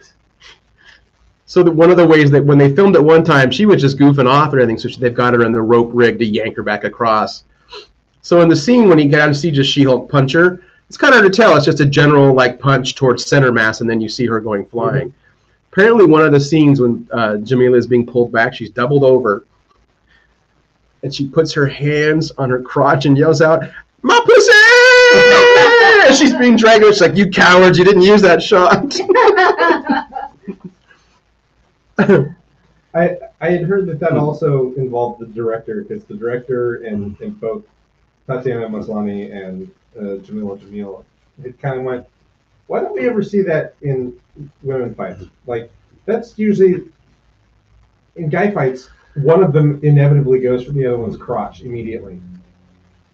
So one of the ways that when they filmed it one time, she was just goofing off and everything, so they've got her in the rope rig to yank her back across. So in the scene when you get out and see just She-Hulk punch her, it's kind of hard to tell. It's just a general like punch towards center mass, and then you see her going flying. Mm-hmm. Apparently, one of the scenes when Jamila is being pulled back, she's doubled over, and she puts her hands on her crotch and yells out, "My pussy!" As she's being dragged. She's like, "You cowards! You didn't use that shot." I had heard that also involved the director, because the director and both Tatiana Maslany and Jamila Jamil had kind of went, why don't we ever see that in women fights? Like, that's usually, in guy fights, one of them inevitably goes for the other one's crotch immediately.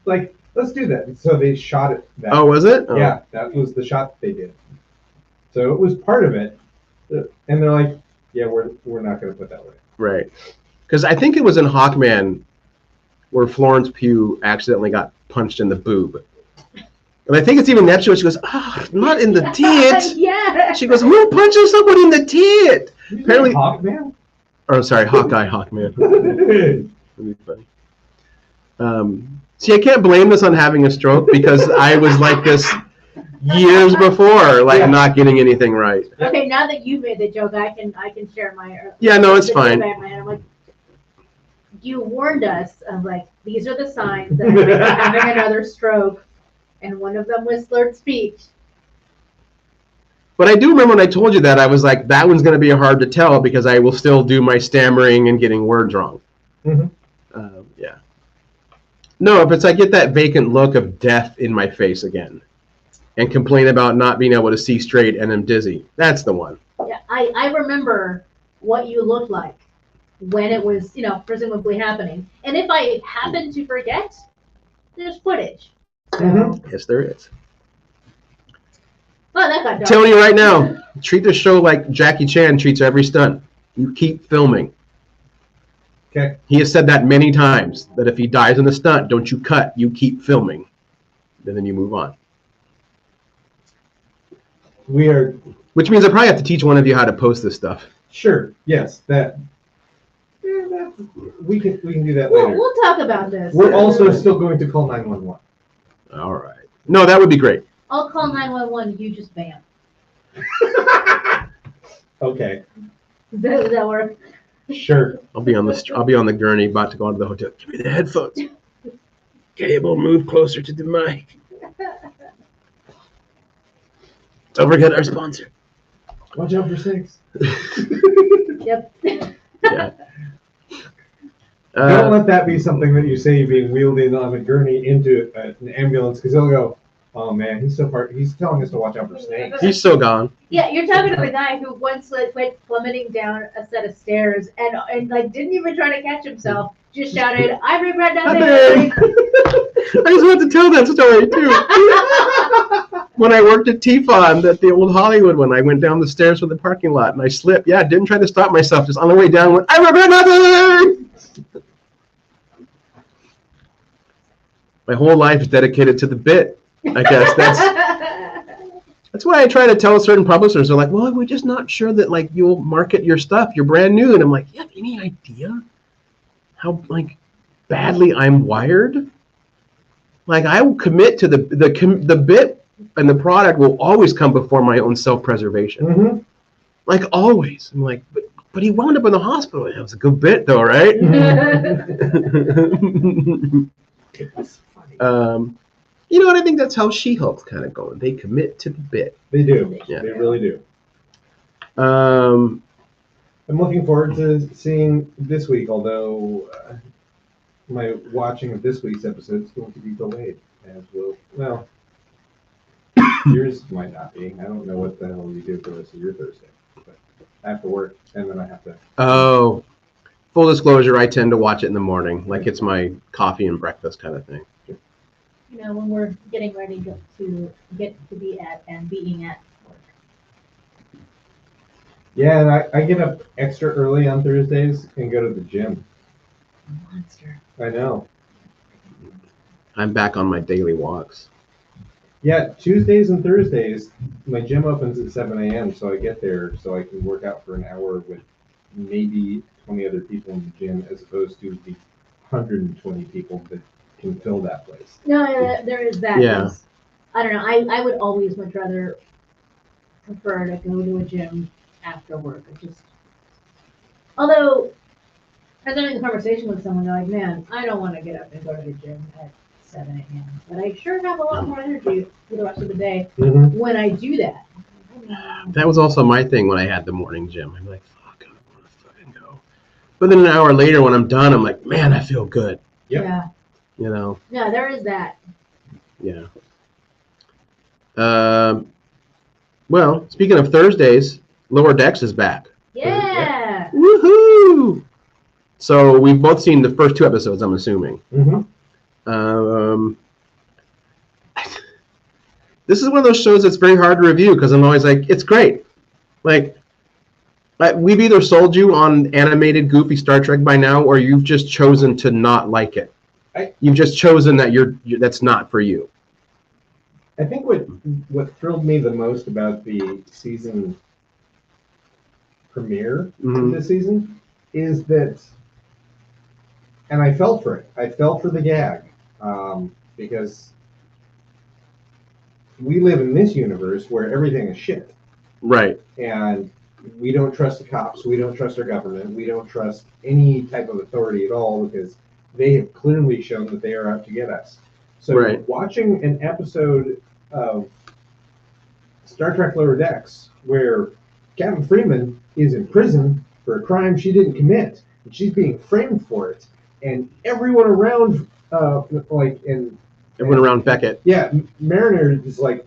Like, let's do that. And so they shot it that Oh, was it? Oh. Yeah, that was the shot that they did. So it was part of it. And they're like, yeah, we're not going to put that way. Right. Because I think it was in Hawkman where Florence Pugh accidentally got punched in the boob. And I think it's even that show. She goes, not in the tit. Yeah. She goes, who punches somebody in the tit? Apparently, Hawkman? Oh, sorry, Hawkman. That'd be funny. See, I can't blame this on having a stroke because I was like this years before, like not getting anything right. Okay, now that you've made the joke, I can share my. Yeah, no, it's fine. I'm like, you warned us of like these are the signs that I'm having another stroke, and one of them was slurred speech. But I do remember when I told you that, I was like, that one's going to be hard to tell because I will still do my stammering and getting words wrong. Mm-hmm. Yeah. No, if it's I get that vacant look of death in my face again and complain about not being able to see straight and I'm dizzy, that's the one. Yeah, I remember what you looked like when it was, presumably happening. And if I happen to forget, there's footage. Mm-hmm. Yes, there is. Oh, that got dark. I'm telling you right now, treat the show like Jackie Chan treats every stunt. You keep filming. Okay. He has said that many times, that if he dies in the stunt, don't you cut, you keep filming. And then you move on. We are... Which means I probably have to teach one of you how to post this stuff. Sure, yes, we can do that later. We'll talk about this. We're also still going to call 911. All right. No, that would be great. I'll call 911, you just vamp. Okay. Does that work? Sure. I'll be on the gurney, about to go into the hotel. Give me the headphones. Cable, move closer to the mic. Don't forget our sponsor. Watch out for snakes. Yep. Yeah. Don't let that be something that you say being wheeled in on a gurney into an ambulance, because they'll go, oh man, he's telling us to watch out for snakes. He's still gone. Yeah, you're talking to a guy who once went plummeting down a set of stairs and like didn't even try to catch himself. Just shouted, "I regret nothing." I just want to tell that story too. When I worked at T-Fon, at the old Hollywood one, I went down the stairs from the parking lot and I slipped. Yeah, didn't try to stop myself. Just on the way down, went, "I regret nothing." My whole life is dedicated to the bit. I guess that's why I try to tell certain publishers. They're like, "Well, we're just not sure that like you'll market your stuff. You're brand new." And I'm like, "You have any idea how like badly I'm wired? Like I will commit to the bit and the product will always come before my own self-preservation. Mm-hmm. Like always." I'm like, but he wound up in the hospital. It was a good bit though, right? And I think that's how She-Hulk's kind of going. They commit to the bit. They do. Yeah. They really do. Um, I'm looking forward to seeing this week, although my watching of this week's episode is going to be delayed, as well, yours might not be. I don't know what the hell you do for the rest of your Thursday, but I have to work, and then I have to... Oh, full disclosure, I tend to watch it in the morning, like it's my coffee and breakfast kind of thing. When we're getting ready to get to be at and being at work. Yeah, and I get up extra early on Thursdays and go to the gym. Monster. I know. I'm back on my daily walks. Yeah, Tuesdays and Thursdays, my gym opens at 7 a.m., so I get there so I can work out for an hour with maybe 20 other people in the gym, as opposed to the 120 people that can fill that place. No, there is that. Yeah. 'Cause, I don't know. I would always much rather prefer to go to a gym after work. Although I was having a conversation with someone, they're like, man, I don't want to get up and go to the gym at 7 a.m. But I sure have a lot more energy for the rest of the day Mm-hmm. when I do that. That was also my thing when I had the morning gym. I'm like, fuck, I don't want to fucking go. But then an hour later when I'm done, I'm like, man, I feel good. Yep. Yeah. You know? No, there is that. Yeah. Well, speaking of Thursdays, Lower Decks is back. Yeah. Woohoo! So we've both seen the first 2 episodes, I'm assuming. Mm-hmm. This is one of those shows that's very hard to review because I'm always like, it's great. Like, we've either sold you on animated, goofy Star Trek by now, or you've just chosen to not like it. You've just chosen that that's not for you. I think what thrilled me the most about the season premiere Mhm. of this season is that, and I fell for it. I fell for the gag because we live in this universe where everything is shit, Right. and we don't trust the cops. We don't trust our government. We don't trust any type of authority at all because they have clearly shown that they are out to get us. So Right. watching an episode of Star Trek Lower Decks where Captain Freeman is in prison for a crime she didn't commit, and she's being framed for it, and everyone around, Everyone around Beckett. yeah, Mariner is like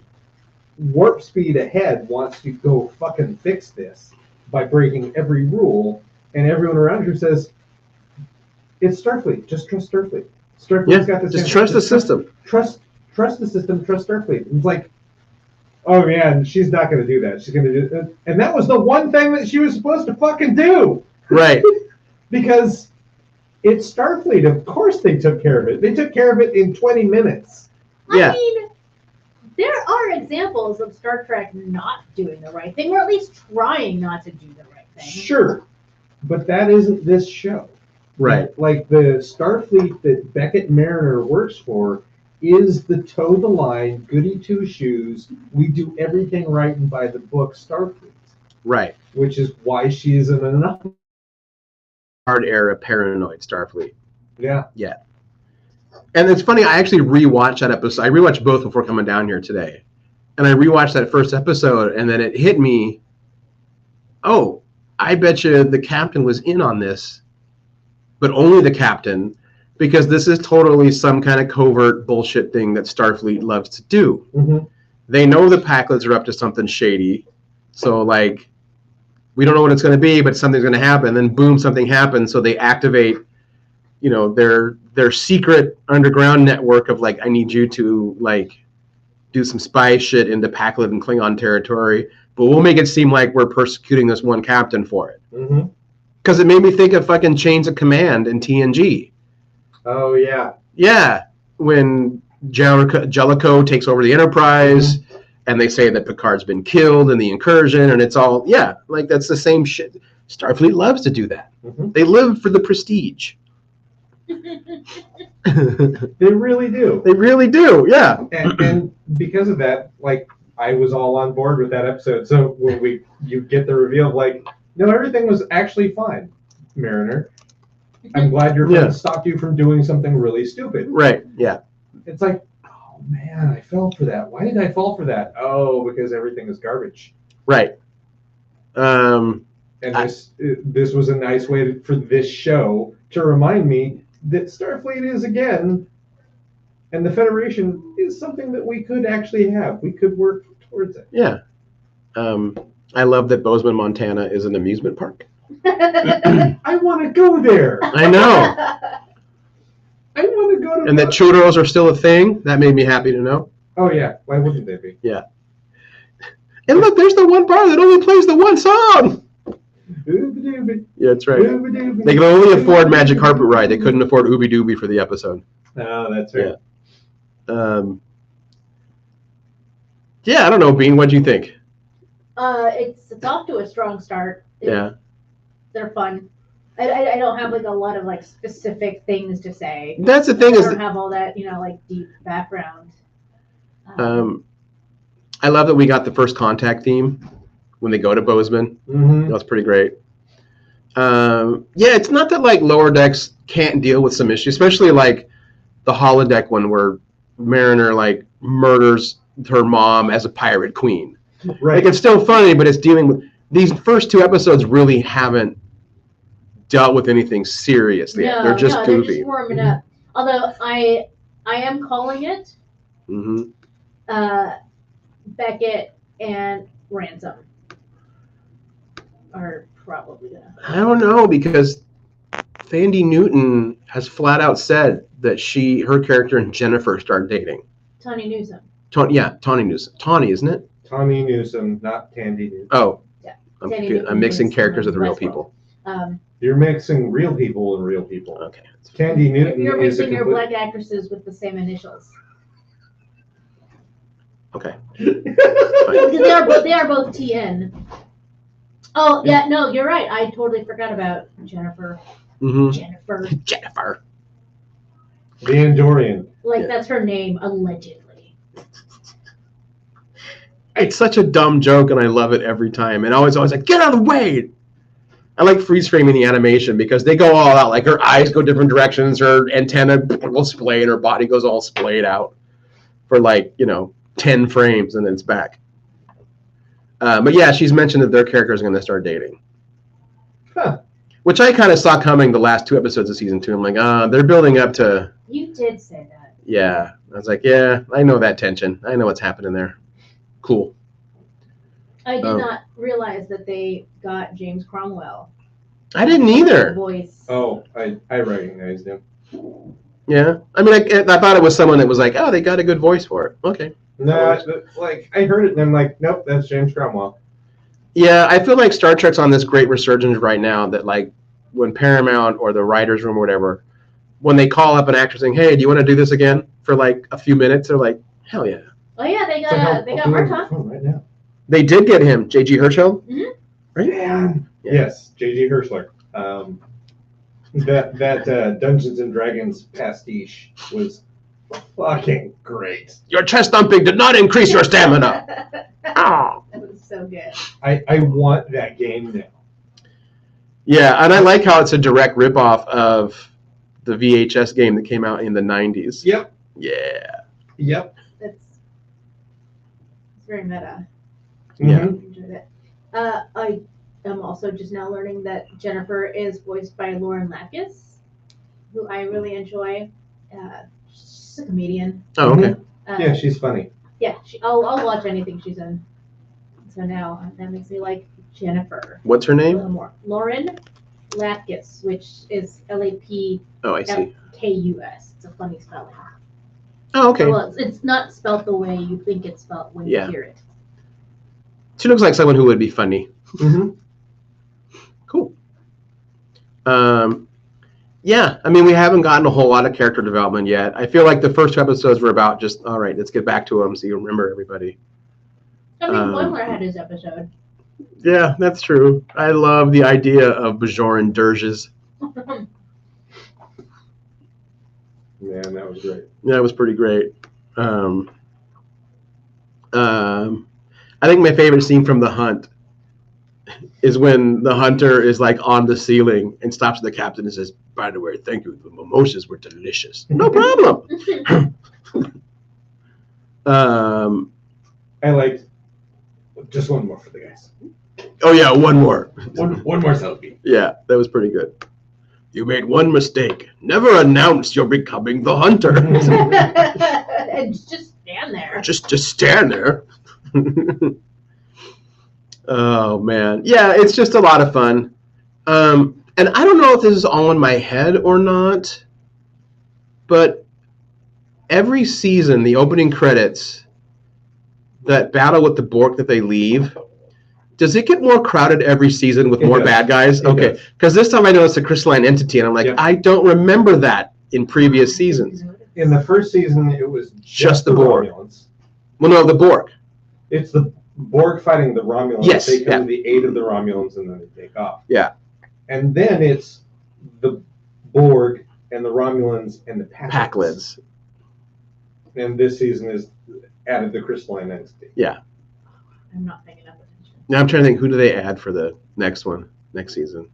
warp speed ahead, wants to go fucking fix this by breaking every rule, and everyone around her says, "It's Starfleet. Just trust Starfleet. Starfleet's got this. Just trust the system. Trust the system. Trust Starfleet." It's like, oh yeah, she's not going to do that. She's going to do, and that was the one thing that she was supposed to fucking do. Right. Because it's Starfleet. Of course they took care of it. They took care of it in 20 minutes. Yeah. I mean, there are examples of Star Trek not doing the right thing, or at least trying not to do the right thing. Sure, but that isn't this show. Right. Like the Starfleet that Beckett Mariner works for is the toe the line, goody two shoes, we do everything right and by the book Starfleet. Right. Which is why she is an anomaly. Hard era paranoid Starfleet. Yeah. Yeah. And it's funny, I actually rewatched that episode. I rewatched both before coming down here today. And I rewatched that first episode, and then it hit me, oh, I bet you the captain was in on this, but only the captain, because this is totally some kind of covert bullshit thing that Starfleet loves to do. Mm-hmm. They know the Packlets are up to something shady. So, like, we don't know what it's going to be, but something's going to happen. Then, boom, something happens. So they activate, you know, their secret underground network of, like, I need you to, like, do some spy shit into Packlet and Klingon territory. But we'll make it seem like we're persecuting this one captain for it. Mm-hmm. Because it made me think of fucking Chains of Command in TNG. Oh, yeah. Yeah. When Jellicoe takes over the Enterprise, and they say that Picard's been killed in the incursion, and it's all, yeah, like that's the same shit. Starfleet loves to do that. Mm-hmm. They live for the prestige. They really do. They really do, yeah. And because of that, like, I was all on board with that episode. So when you get the reveal of, like, no, everything was actually fine, Mariner. I'm glad your friend stopped you from doing something really stupid. Right, yeah. It's like, oh man, I fell for that. Why did I fall for that? Oh, because everything is garbage. Right. And this was a nice way for this show to remind me that Starfleet is again, and the Federation is something that we could actually have. We could work towards it. Yeah. I love that Bozeman, Montana is an amusement park. I want to go there. I know. I want to go to. And that churros are still a thing. That made me happy to know. Oh yeah, why wouldn't they be? Yeah. And look, there's the one bar that only plays the one song. Ooby-dooby, Yeah, that's right. ooby-dooby. They could only afford Magic Carpet Ride. They couldn't afford Ooby Dooby for the episode. Oh, that's right. Yeah, I don't know, Bean. What'd you think? It's off to a strong start. They're fun. I don't have like a lot of like specific things to say. That's the I thing is, don't have all that like deep background. I love that we got the first contact theme when they go to Bozeman. Mm-hmm. That was pretty great. Yeah, it's not that like Lower Decks can't deal with some issues, especially like the holodeck one where Mariner like murders her mom as a pirate queen. Right. Like it's still funny, but it's dealing with these first two episodes really haven't dealt with anything serious yet. They're just They're goofy. just warming up. Although I am calling it Hmm. Beckett and Ransom are probably gonna. I don't know because Thandie Newton has flat out said that her character and Jennifer start dating. Tawny Newsome. Tawny Newsome. Tawny, isn't it? Tawny Newsome, not Tandy Newsome. Oh. Yeah. I'm Thandie confused. I'm Newton mixing is characters with real Westworld. people. You're mixing real people and real people. Okay. Tandy Newton You're is a mixing your complete... black actresses with the same initials. Okay. Because they are both TN. Oh yeah, no, you're right. I totally forgot about Jennifer. Mm-hmm. Jennifer. The Andorian. Like Yeah. that's her name, allegedly. It's such a dumb joke, and I love it every time. And always like, get out of the way. I like freeze framing the animation because they go all out. Like her eyes go different directions, her antenna goes splayed, her body goes all splayed out for 10 frames, and then it's back. But yeah, she's mentioned that their characters are going to start dating. Huh. Which I kind of saw coming the last 2 episodes of season 2. I'm like, they're building up to... You did say that. Yeah. I was like, yeah, I know that tension. I know what's happening there. Cool. I did not realize that they got James Cromwell. I didn't either. Voice. Oh, I recognized him. Yeah. I mean, I thought it was someone that was like, they got a good voice for it. Okay. No, I heard it and I'm like, nope, that's James Cromwell. Yeah, I feel like Star Trek's on this great resurgence right now that like when Paramount or the writer's room or whatever, when they call up an actor saying, hey, do you want to do this again for like a few minutes? They're like, hell yeah. Oh yeah, they got I'll do it Marta. right now. They did get him, J.G. Herschel. Mhm. Right? Man. Yeah. Yes, J.G. Herschler. That Dungeons and Dragons pastiche was fucking great. Your chest thumping did not increase your stamina. Oh. That was so good. I want that game now. Yeah, and I like how it's a direct ripoff of the VHS game that came out in the 90s. Yep. Yeah. Yep. It's very meta. Yeah. I enjoyed it. I am also just now learning that Jennifer is voiced by Lauren Lapkus, who I really enjoy. She's a comedian. Oh, okay. Yeah, she's funny. Yeah, I'll watch anything she's in. So now that makes me like Jennifer What's her a name? little more. Lauren Lapkus, which is Lapkus. Oh, I see. It's a funny spelling. Oh, okay. Well, it's not spelled the way you think it's spelled when Yeah. you hear it. She looks like someone who would be funny. Mm-hmm. Cool. Yeah, I mean, we haven't gotten a whole lot of character development yet. I feel like the first 2 episodes were about just, all right, let's get back to them so you remember everybody. I mean, Boimler had his episode. Yeah, that's true. I love the idea of Bajoran dirges. Man, that was great. Yeah, it was pretty great. I think my favorite scene from The Hunt is when the hunter is like on the ceiling and stops the captain and says, by the way, thank you. The mimosas were delicious. No problem. I liked just one more for the guys. Oh, yeah, one more. One more selfie. Yeah, that was pretty good. You made one mistake. Never announce you're becoming the hunter. And just stand there. just stand there. Oh, man. Yeah, it's just a lot of fun. And I don't know if this is all in my head or not, but every season, the opening credits, that battle with the Borg that they leave, Does it get more crowded every season with It more does. bad guys? It Okay, does. because this time I know it's a crystalline entity, and I'm like, Yep. I don't remember that in previous seasons. In the first season, it was Just the Borg. Romulans. Well, no, the Borg. It's the Borg fighting the Romulans. Yes, They come yeah. to the aid of the Romulans and then they take off. Yeah. And then it's the Borg and the Romulans and the Packlids. And this season is added the crystalline entity. I'm not paying enough attention. Now I'm trying to think, who do they add for the next one, next season?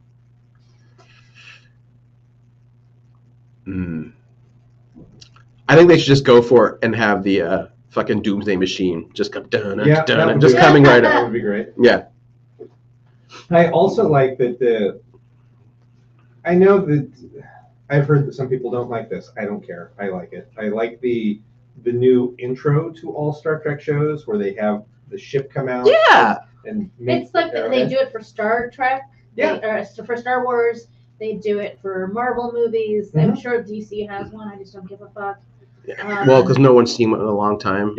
I think they should just go for it and have the fucking Doomsday Machine just come that would just be- coming right That up. would be great. Yeah. I also like that I know that I've heard that some people don't like this. I don't care. I like it. I like the new intro to all Star Trek shows where they have the ship come out. Yeah. And make It's like they arrowhead. do it for Star Trek, Yeah. or for Star Wars. They do it for Marvel movies. I'm Mhm. sure DC has one. I just don't give a fuck. Well, because no one's seen one in a long time.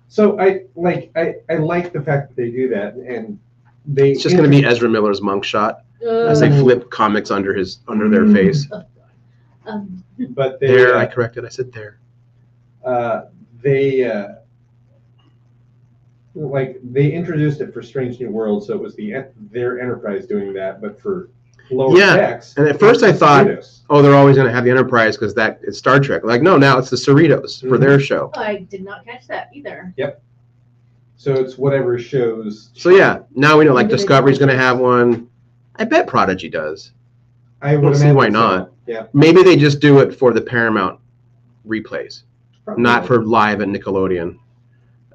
So I like the fact that they do that, and they. It's just going to be Ezra Miller's monk shot as they Ugh. flip comics under their face. But they, There, I corrected. I said there. They introduced it for Strange New Worlds, so it was their Enterprise doing that, but for lower Yeah, decks. and at first I it's thought- Cerritos. Oh, they're always going to have the Enterprise because that it's Star Trek. Like, no, now it's the Cerritos for their show. I did not catch that either. So it's whatever shows. So yeah, now we know like Individual Discovery's going to shows. have one. I bet Prodigy does. I would We'll see imagine why so. not. Yeah. Maybe they just do it for the Paramount replays, Probably. not for live at Nickelodeon.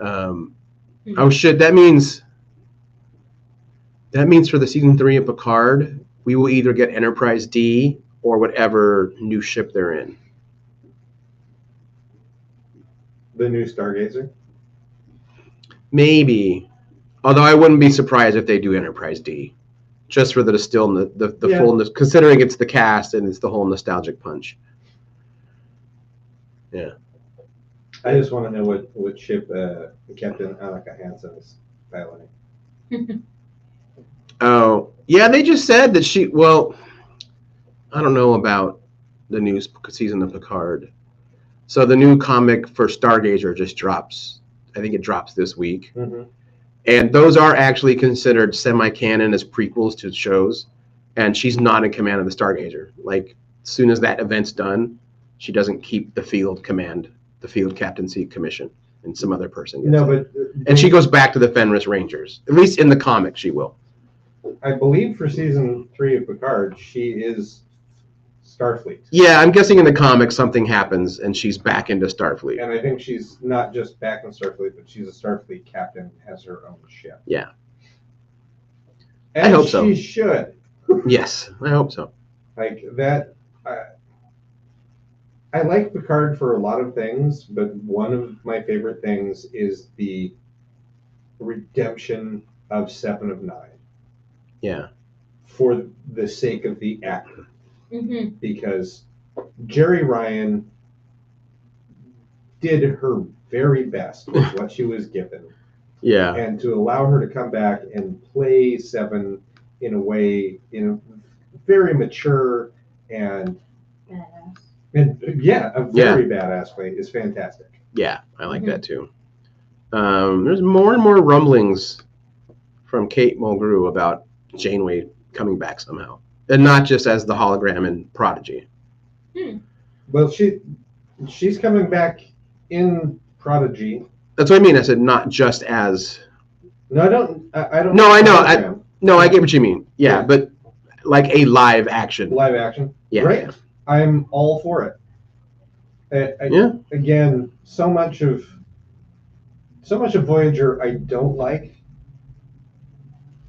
Oh shit! That means for the season 3 of Picard, we will either get Enterprise D or whatever new ship they're in. the new Stargazer. Maybe, although I wouldn't be surprised if they do Enterprise D, just for the still the Yeah. fullness, considering it's the cast and it's the whole nostalgic punch. I just want to know what ship Captain Annika Hansen is piloting. Oh, yeah, they just said that she. Well, I don't know about the new season of Picard. So the new comic for Stargazer just drops. I think it drops this week. Mm-hmm. And those are actually considered semi-canon as prequels to shows. And she's not in command of the Stargazer. Like, as soon as that event's done, she doesn't keep the field command, the field captaincy commission, and some other person gets No, it. but And she goes back to the Fenris Rangers. At least in the comic, she will. I believe for season 3 of Picard, she is Starfleet. Yeah, I'm guessing in the comics something happens and she's back into Starfleet. And I think she's not just back in Starfleet, but she's a Starfleet captain, has her own ship. Yeah. And I hope so. She should. Yes, I hope so. Like that. I like Picard for a lot of things, but one of my favorite things is the redemption of Seven of Nine Yeah. for the sake of the actor. Mm-hmm. Because Jerry Ryan did her very best with what she was given. Yeah. And to allow her to come back and play Seven in a way, very mature and yeah, a very badass way is fantastic. Yeah, I like that too. There's more and more rumblings from Kate Mulgrew about Janeway coming back somehow. And not just as the hologram in Prodigy. Well, she's coming back in Prodigy. That's what I mean. I said not just as... No, I don't. No, I know. hologram. No, I get what you mean. Yeah, Yeah. but like a live action. Live action. Yeah. Great. I'm all for it. Yeah. Again, so much of Voyager I don't like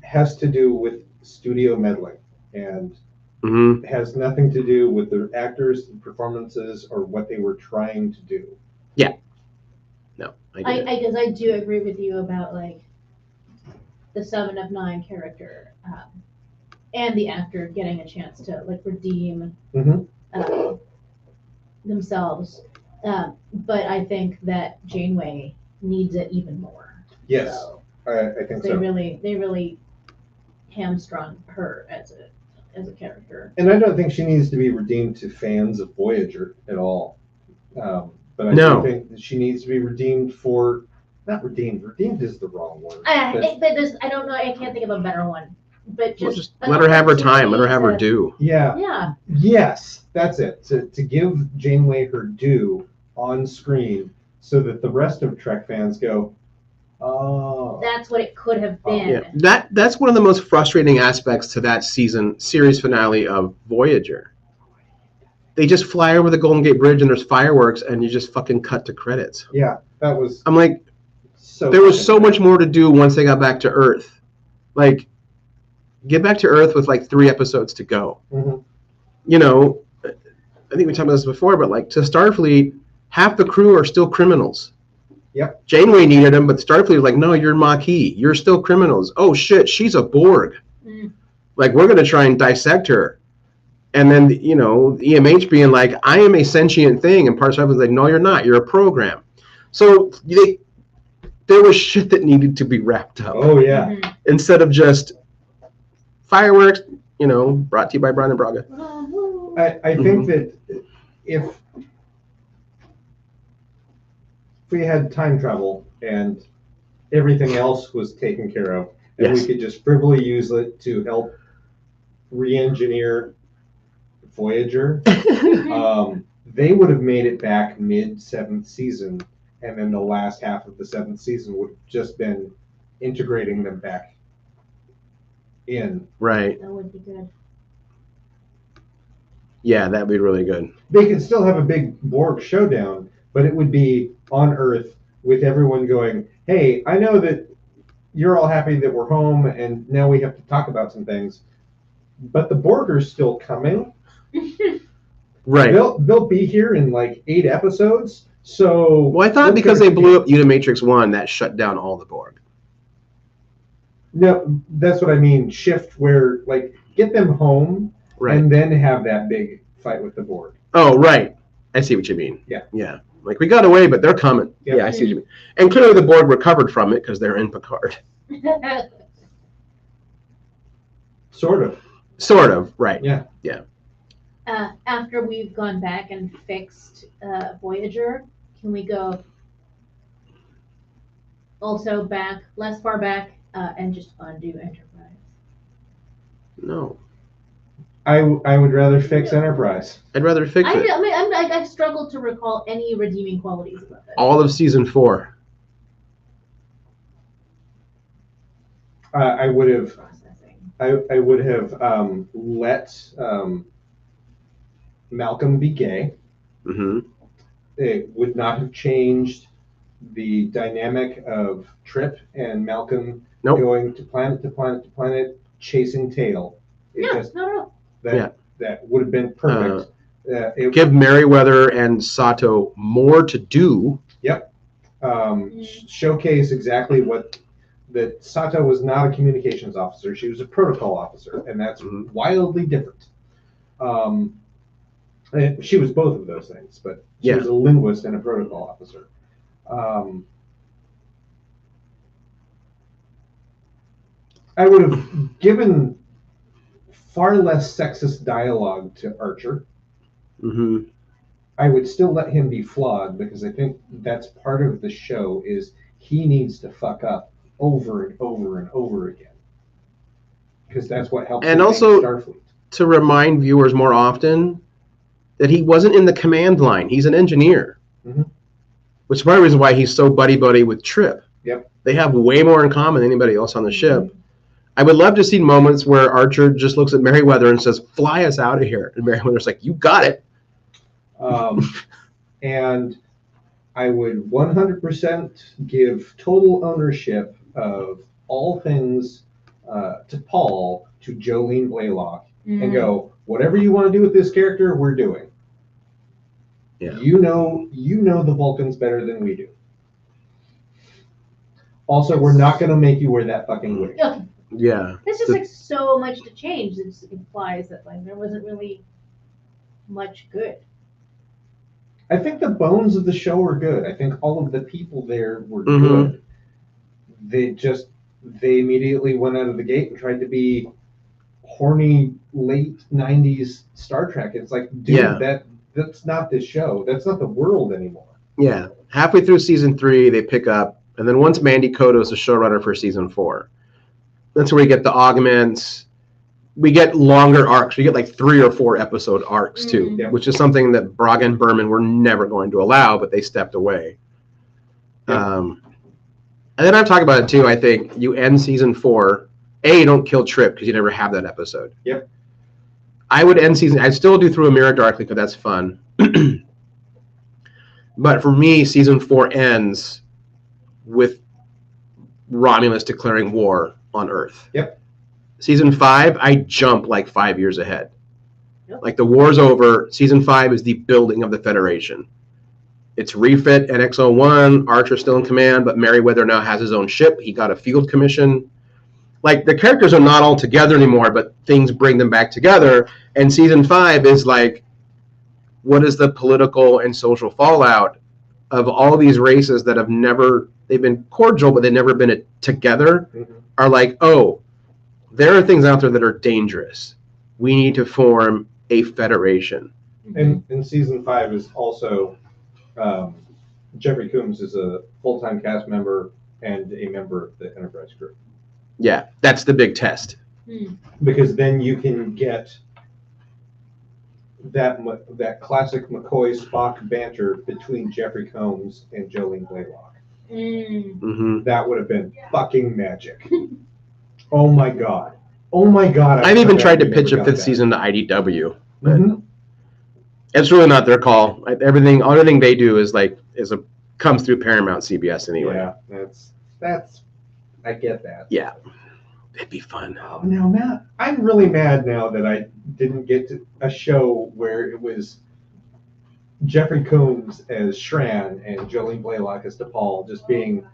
has to do with studio meddling and Mm-hmm. has nothing to do with the actors' performances or what they were trying to do. No, I get it. I guess I do agree with you about like the 7 of 9 character and the actor getting a chance to like redeem Mm-hmm. themselves. But I think that Janeway needs it even more. Yes, So, I think They so. really hamstrung her as a character. And I don't think she needs to be redeemed to fans of Voyager at all. But I No. do think that she needs to be redeemed for, not redeemed. Redeemed is the wrong word. But there's, I don't know. I can't think of a better one. But Well, just let her have her time. Let her have her opportunity due. Yeah. Yeah. Yes, that's it. To give Janeway her due on screen, so that the rest of Trek fans go, oh. That's what it could have been. Yeah, that's one of the most frustrating aspects to that series finale of Voyager. They just fly over the Golden Gate Bridge and there's fireworks and you just fucking cut to credits. Yeah, that was. I'm like, So there was so much more to do once they got back to Earth. Like, get back to Earth with like 3 episodes to go. Mhm. You know, I think we talked about this before, but like to Starfleet, half the crew are still criminals. Yep. Janeway needed them, but Starfleet was like, no, you're Maquis. You're still criminals. Oh shit, she's a Borg. Mm. Like, we're going to try and dissect her. And then, you know, EMH being like, I am a sentient thing. And Parts of was like, no, you're not. You're a program. So there was shit that needed to be wrapped up. Oh, yeah. Mhm. Instead of just fireworks, you know, brought to you by Brian and Braga. I think that if we had time travel and everything else was taken care of, and Yes. we could just frivolly use it to help re-engineer Voyager, they would have made it back mid-7th season, and then the last half of the 7th season would have just been integrating them back in. Right. That would be good. Yeah, that'd be really good. They could still have a big Borg showdown, but it would be on Earth with everyone going, hey, I know that you're all happy that we're home and now we have to talk about some things, but the Borg are still coming. Right. They'll be here in like 8 episodes. So Well, I thought because they blew up Unimatrix 1, that shut down all the Borg. No, that's what I mean. Shift where like get them home Right. and then have that big fight with the Borg. Oh, right. I see what you mean. Yeah. Yeah. Like, we got away, but they're coming. Yep. Yeah, I see what you mean. And clearly the Borg recovered from it because they're in Picard. Sort of. Sort of. Right. Yeah. After we've gone back and fixed Voyager, can we go also back, less far back, and just undo Enterprise? No. I would rather fix Enterprise. I'd rather fix I it. mean, I struggled to recall any redeeming qualities about it. All of season 4. I would have Processing. I would have let Malcolm be gay. Mm-hmm. It would not have changed the dynamic of Trip and Malcolm Nope. going to planet to planet to planet, chasing tail. It No, just no. that would have been perfect. Give Merriweather and Sato more to do. Showcase exactly what that Sato was not a communications officer; she was a protocol officer, and that's Mhm. wildly different. And she was both of those things, but she Yeah. was a linguist and a protocol officer. I would have given far less sexist dialogue to Archer. Mm-hmm. I would still let him be flawed because I think that's part of the show is he needs to fuck up over and over and over again. Because that's what helps And him also- make Starfleet. To remind viewers more often that he wasn't in the command line. He's an engineer. Mhm. Which is part of the reason why he's so buddy-buddy with Trip. Yep. They have way more in common than anybody else on the ship. I would love to see moments where Archer just looks at Merriweather and says, fly us out of here. And Merriweather's like, you got it. And I would 100% give total ownership of all things to Paul, to Jolene Blaylock, and go, whatever you want to do with this character, we're doing. Yeah. You know the Vulcans better than we do. Also, we're not going to make you wear that fucking wig. Okay. Yeah. It's just like so much to change. It just implies that like there wasn't really much good. I think the bones of the show are good. I think all of the people there were Mhm. good. They just they immediately went out of the gate and tried to be horny late 90s Star Trek. It's like, dude, Yeah. that's not this show. That's not the world anymore. Yeah. Halfway through season 3, they pick up, and then once Mandy Koto is the showrunner for season 4, that's where we get the augments. We get longer arcs. We get like 3 or 4 episode arcs too, Yeah. which is something that Braga and Berman were never going to allow, but they stepped away. Yeah. And then I've talked about it too. I think you end season 4. You don't kill Trip because you never have that episode. Yep. I would end season. I'd still do Through a Mirror Darkly because that's fun. But for me, season 4 ends with Romulus declaring war on Earth. Yep. Season 5, I jump like 5 years ahead. Yep. Like the war's over. Season 5 is the building of the Federation. It's refit NX-01. Archer's still in command, but Merryweather now has his own ship. He got a field commission. Like the characters are not all together anymore, but things bring them back together. And season 5 is like, what is the political and social fallout of all these races that have never, they've been cordial, but they've never been together, are like, oh, there are things out there that are dangerous. We need to form a federation. And season 5 is also Jeffrey Combs is a full-time cast member and a member of the Enterprise crew. Yeah, that's the big test. Because then you can get that classic McCoy Spock banter between Jeffrey Combs and Jolene Blaylock. Mm-hmm. That would have been fucking magic. Oh my god. Oh my god. I've even tried to pitch a 5th season to IDW, but it's really not their call. Everything they do is comes through Paramount CBS anyway. Yeah, that's I get that. Yeah, it'd be fun. Oh, now, Matt, I'm really mad now that I didn't get to a show where it was Jeffrey Combs as Shran and Jolene Blaylock as DePaul just being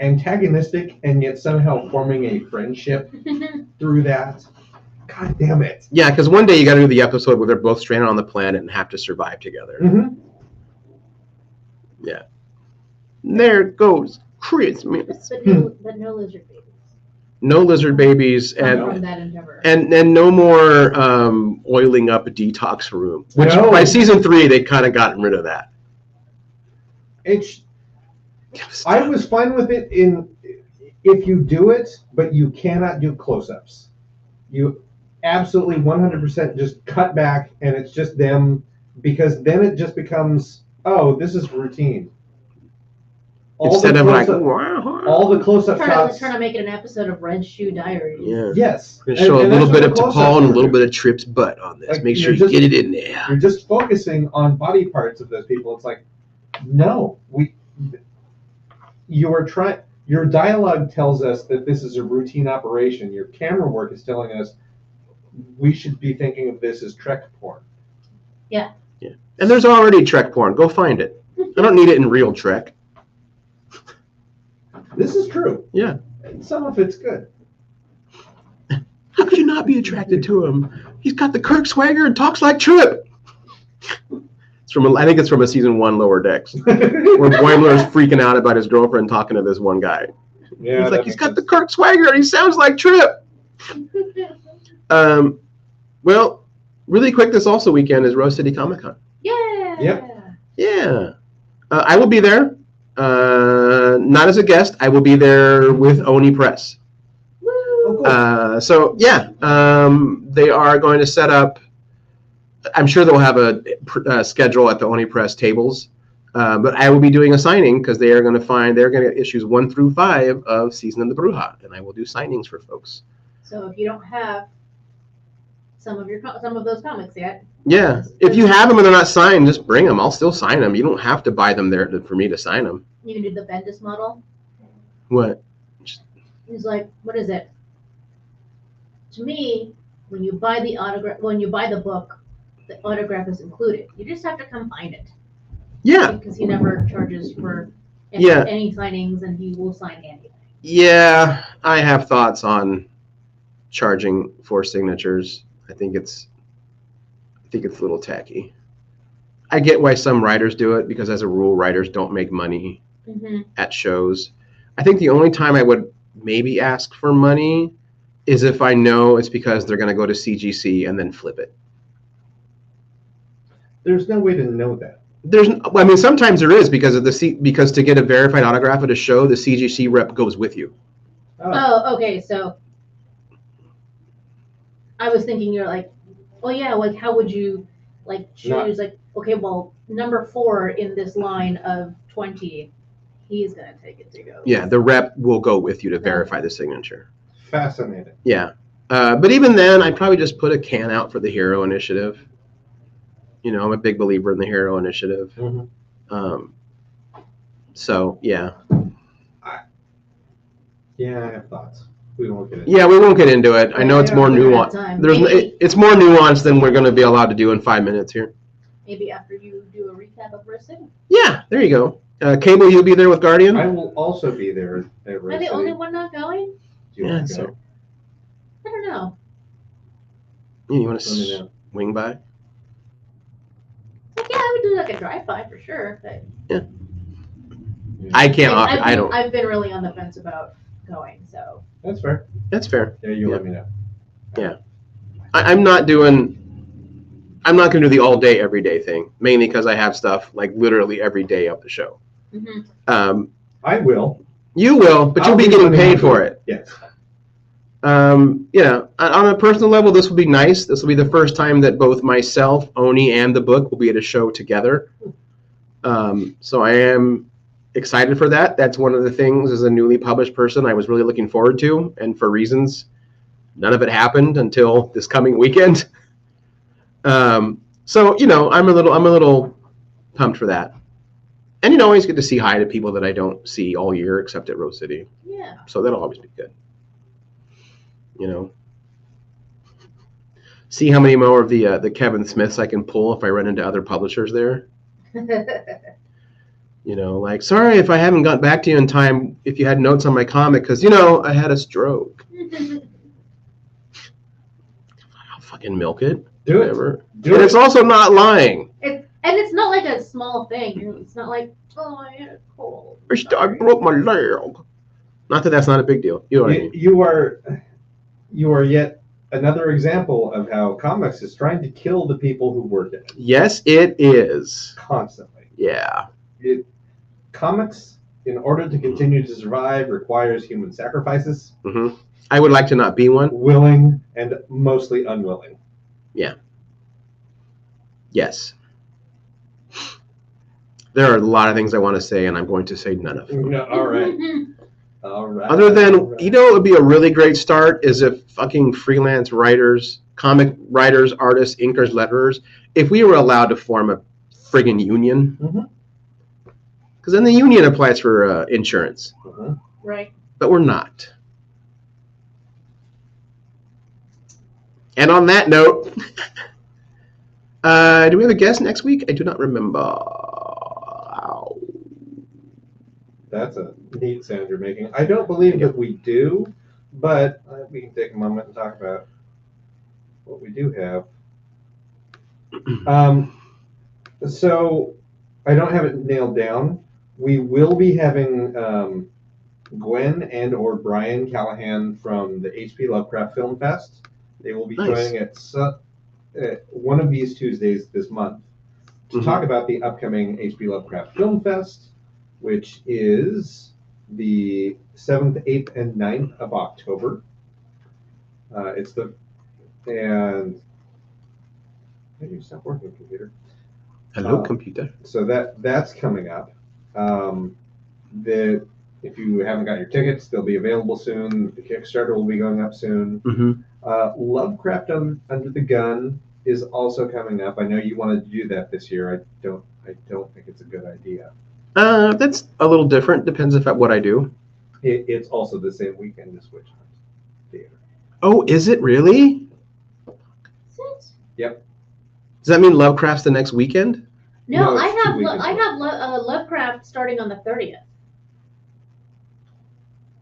antagonistic and yet somehow forming a friendship through that. God damn it. Yeah, because one day you got to do the episode where they're both stranded on the planet and have to survive together. Mm-hmm. Yeah. There goes Christmas. But no lizard babies. No lizard babies From that endeavor. and no more oiling up a detox room. Which No. by season 3 they kind of gotten rid of that. I was fine with it if you do it, but you cannot do close-ups. You absolutely 100% just cut back and it's just them, because then it just becomes, oh, this is routine. Instead of like, all the close-up shots. Trying to make it an episode of Red Shoe Diaries. yeah. Yes. We're gonna show a little bit of DePaul and a little bit. bit of Tripp's butt on this. Like, Make sure you're you get it in there. You're just focusing on body parts of those people. It's like, no, your dialogue tells us that this is a routine operation. Your camera work is telling us we should be thinking of this as Trek porn. Yeah. And there's already Trek porn. Go find it. I don't need it in real Trek. This is true. Yeah. And some of it's good. How could you not be attracted to him? He's got the Kirk swagger and talks like Trip. I think it's from a season 1 Lower Decks, where Boimler is freaking out about his girlfriend talking to this one guy. Yeah, He's like, he's got the Kirk swagger and he sounds like Trip. Well, really quick, this also weekend is Rose City Comic Con. Yeah. Yep. Yeah. I will be there. Not as a guest. I will be there with Oni Press. Woo. Oh, So yeah, they are going to set up. I'm sure they'll have a schedule at the Oni Press tables, but I will be doing a signing because they're going to get issues 1 through 5 of Season of the Bruja, and I will do signings for folks. So if you don't have some of those comics yet, Yeah, if you have them and they're not signed, just bring them. I'll still sign them. You don't have to buy them there for me to sign them. you can do the Bendis model. What? He's like, what is it? To me, when you buy the book, the autograph is included. You just have to come find it. Yeah. Because he never charges for Yeah. any signings, and he will sign anything. Yeah, I have thoughts on charging for signatures. I think it's a little tacky. I get why some writers do it because, as a rule, writers don't make money Mm-hmm. at shows. I think the only time I would maybe ask for money is if I know it's because they're going to go to CGC and then flip it. There's no way to know that. I mean, sometimes there is because because to get a verified autograph at a show, the CGC rep goes with you. Oh, okay. So I was thinking you're like, well, yeah. Like, how would you like choose? Like, okay, well, number 4 in this line of 20, he's gonna take it to go. Yeah, the rep will go with you to verify the signature. Fascinating. Yeah, but even then, I'd probably just put a can out for the Hero Initiative. You know, I'm a big believer in the Hero Initiative. Mm-hmm. So yeah. Yeah, I have thoughts. We won't get into Yeah, we won't get into it. I know it's more nuanced. It's more nuanced than we're going to be allowed to do in 5 minutes here. Maybe after you do a recap of Rose City. Yeah, there you go. Cable, you'll be there with Guardian? I will also be there at Rose Am I the City. only one not going? Do you want to go? I don't know. You want Let me to know. swing by? Like, yeah, I would do like a drive-by for sure. But I can't offer. I don't. I've been really on the fence about going, so. That's fair. That's fair. Yeah, you let me know. Yeah. I'm not going to do the all day, every day thing, mainly because I have stuff like literally every day of the show. Mm-hmm. I will. You will, but you'll be getting paid for it. Yes. Yeah, on a personal level, this will be nice. This will be the first time that both myself, Oni, and the book will be at a show together. So I am excited for that. That's one of the things as a newly published person I was really looking forward to, and for reasons, none of it happened until this coming weekend. So I'm a little pumped for that, and always get to see hi to people that I don't see all year except at Rose City. Yeah. So that'll always be good. See how many more of the Kevin Smiths I can pull if I run into other publishers there. Like, sorry if I haven't got back to you in time if you had notes on my comic because, I had a stroke. I'll fucking milk it. Do Whatever. Do and it. it's also not lying. And it's not like a small thing. It's not like, oh, I had a cold. I broke my leg. Not that that's not a big deal. You know what I mean? You are yet another example of how comics is trying to kill the people who work in it. Yes, it is. Constantly. Yeah. Comics, in order to continue to survive, requires human sacrifices. Mm-hmm. I would like to not be one. Willing and mostly unwilling. Yes. There are a lot of things I want to say, and I'm going to say none of them. No, all right. All right. Other than, it would be a really great start is if fucking freelance writers, comic writers, artists, inkers, letterers, if we were allowed to form a friggin' union. Because then the union applies for insurance. Right. But we're not. And on that note, do we have a guest next week? I do not remember. Ow. That's a neat sound you're making. I don't believe that we do, but we can take a moment and talk about what we do have. So I don't have it nailed down. We will be having Gwen and or Brian Callahan from the HP Lovecraft Film Fest. They will be joining at one of these Tuesdays this month to talk about the upcoming HP Lovecraft Film Fest, which is the 7th, 8th, and 9th of October. And hey, you stop working, computer. Hello, computer. So that's coming up. If you haven't got your tickets, they'll be available soon. The Kickstarter will be going up soon. Lovecraft Under the Gun is also coming up. I know you wanted to do that this year. I don't think it's a good idea. That's a little different. Depends if what I do. It's also the same weekend as Witch Hunt Theater. Oh, is it really? Yep. Does that mean Lovecraft's the next weekend? No, No, I it's 2 have weekends Lovecraft starting on the 30th.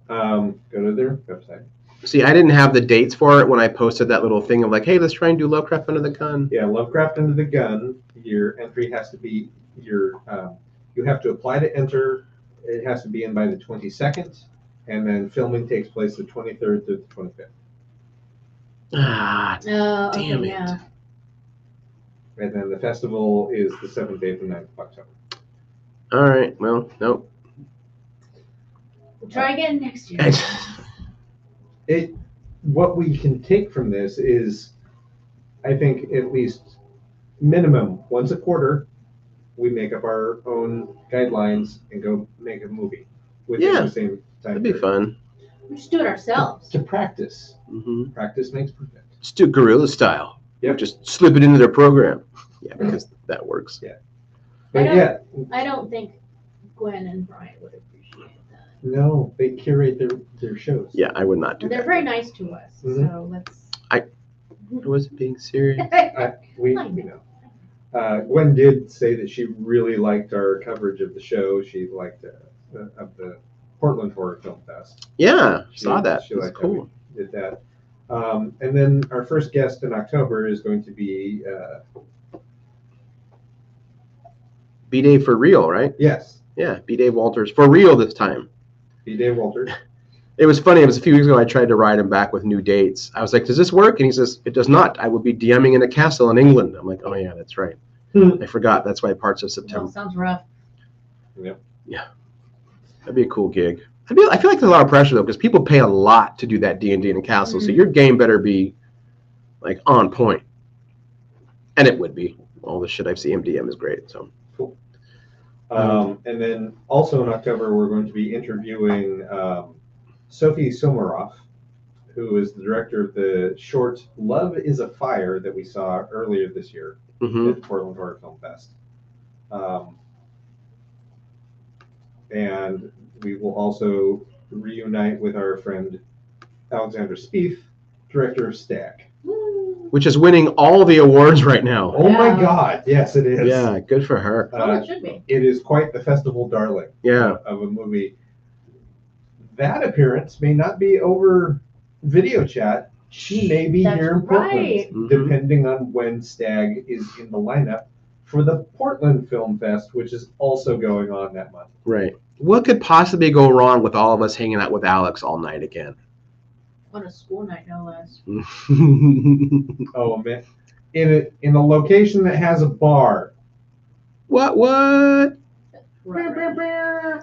Go to their website. See, I didn't have the dates for it when I posted that little thing of like, hey, let's try and do Lovecraft Under the Gun. Yeah, Lovecraft Under the Gun. Your entry has to be you have to apply to enter it has to be in by the 22nd, and then filming takes place the 23rd to the 25th. Ah, Okay, Damn it. yeah. And then the festival is the 7th, 8th, and 9th of October. all right. Well, nope. We'll try again next year. What we can take from this is, I think, at least minimum once a quarter, we make up our own guidelines and go make a movie within Yeah. the same time That'd be period. fun. We just do it ourselves. To practice. Mm-hmm. Practice makes perfect. Just do guerrilla style. Yep. Just slip it into their program. Yeah, because that works. But don't- yeah, I don't think Gwen and Brian would appreciate that. no, they curate their shows. Yeah, I would not do And they're that. very nice to us, Mhm. so let's. I wasn't being serious. We know. Gwen did say that she really liked our coverage of the show. She liked of the Portland Horror Film Fest. Yeah, She- saw that. she It's liked how we cool. did that. And then our first guest in October is going to be B-Day for real, right? yes, Yeah, B-Day Walters for real this time. B. Dave Walters. It was funny. It was a few weeks ago. I tried to write him back with new dates. I was like, "Does this work?" And he says, "It does not. I will be DMing in a castle in England." I'm like, "Oh yeah, that's right. I forgot. That's why parts of Well, September. sounds rough. That'd be a cool gig." I feel like there's a lot of pressure though, because people pay a lot to do that D&D in a castle. So Mhm. your game better be like on point, and it would be. All the shit I've seen MDM is great. So And then also in October, we're going to be interviewing Sophie Somaroff, who is the director of the short Love is a Fire that we saw earlier this year mhm. at the Portland Horror Film Fest. And we will also reunite with our friend Alexandra Spieth, director of Stag. Woo. Which is winning all the awards right now. Oh my Yeah. God, yes it is. Yeah, good for her. Well, it should be. It is quite the festival darling Yeah. of a movie. That appearance may not be over video chat. She may be That's here in Portland, right. Mhm. depending on when Stag is in the lineup for the Portland Film Fest, which is also going on that month. Right. What could possibly go wrong with all of us hanging out with Alex all night again? On a school night, no less. Oh man, in a location that has a bar. What? Right.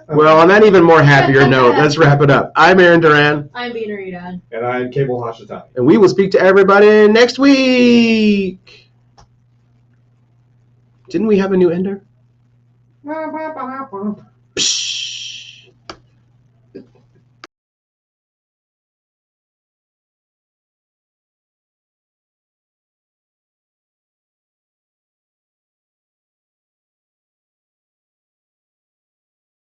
Well, on that even more happier note, let's wrap it up. I'm Aaron Duran, I'm being Rita. And I'm Cable Hashitani. and we will speak to everybody next week. Didn't we have a new ender?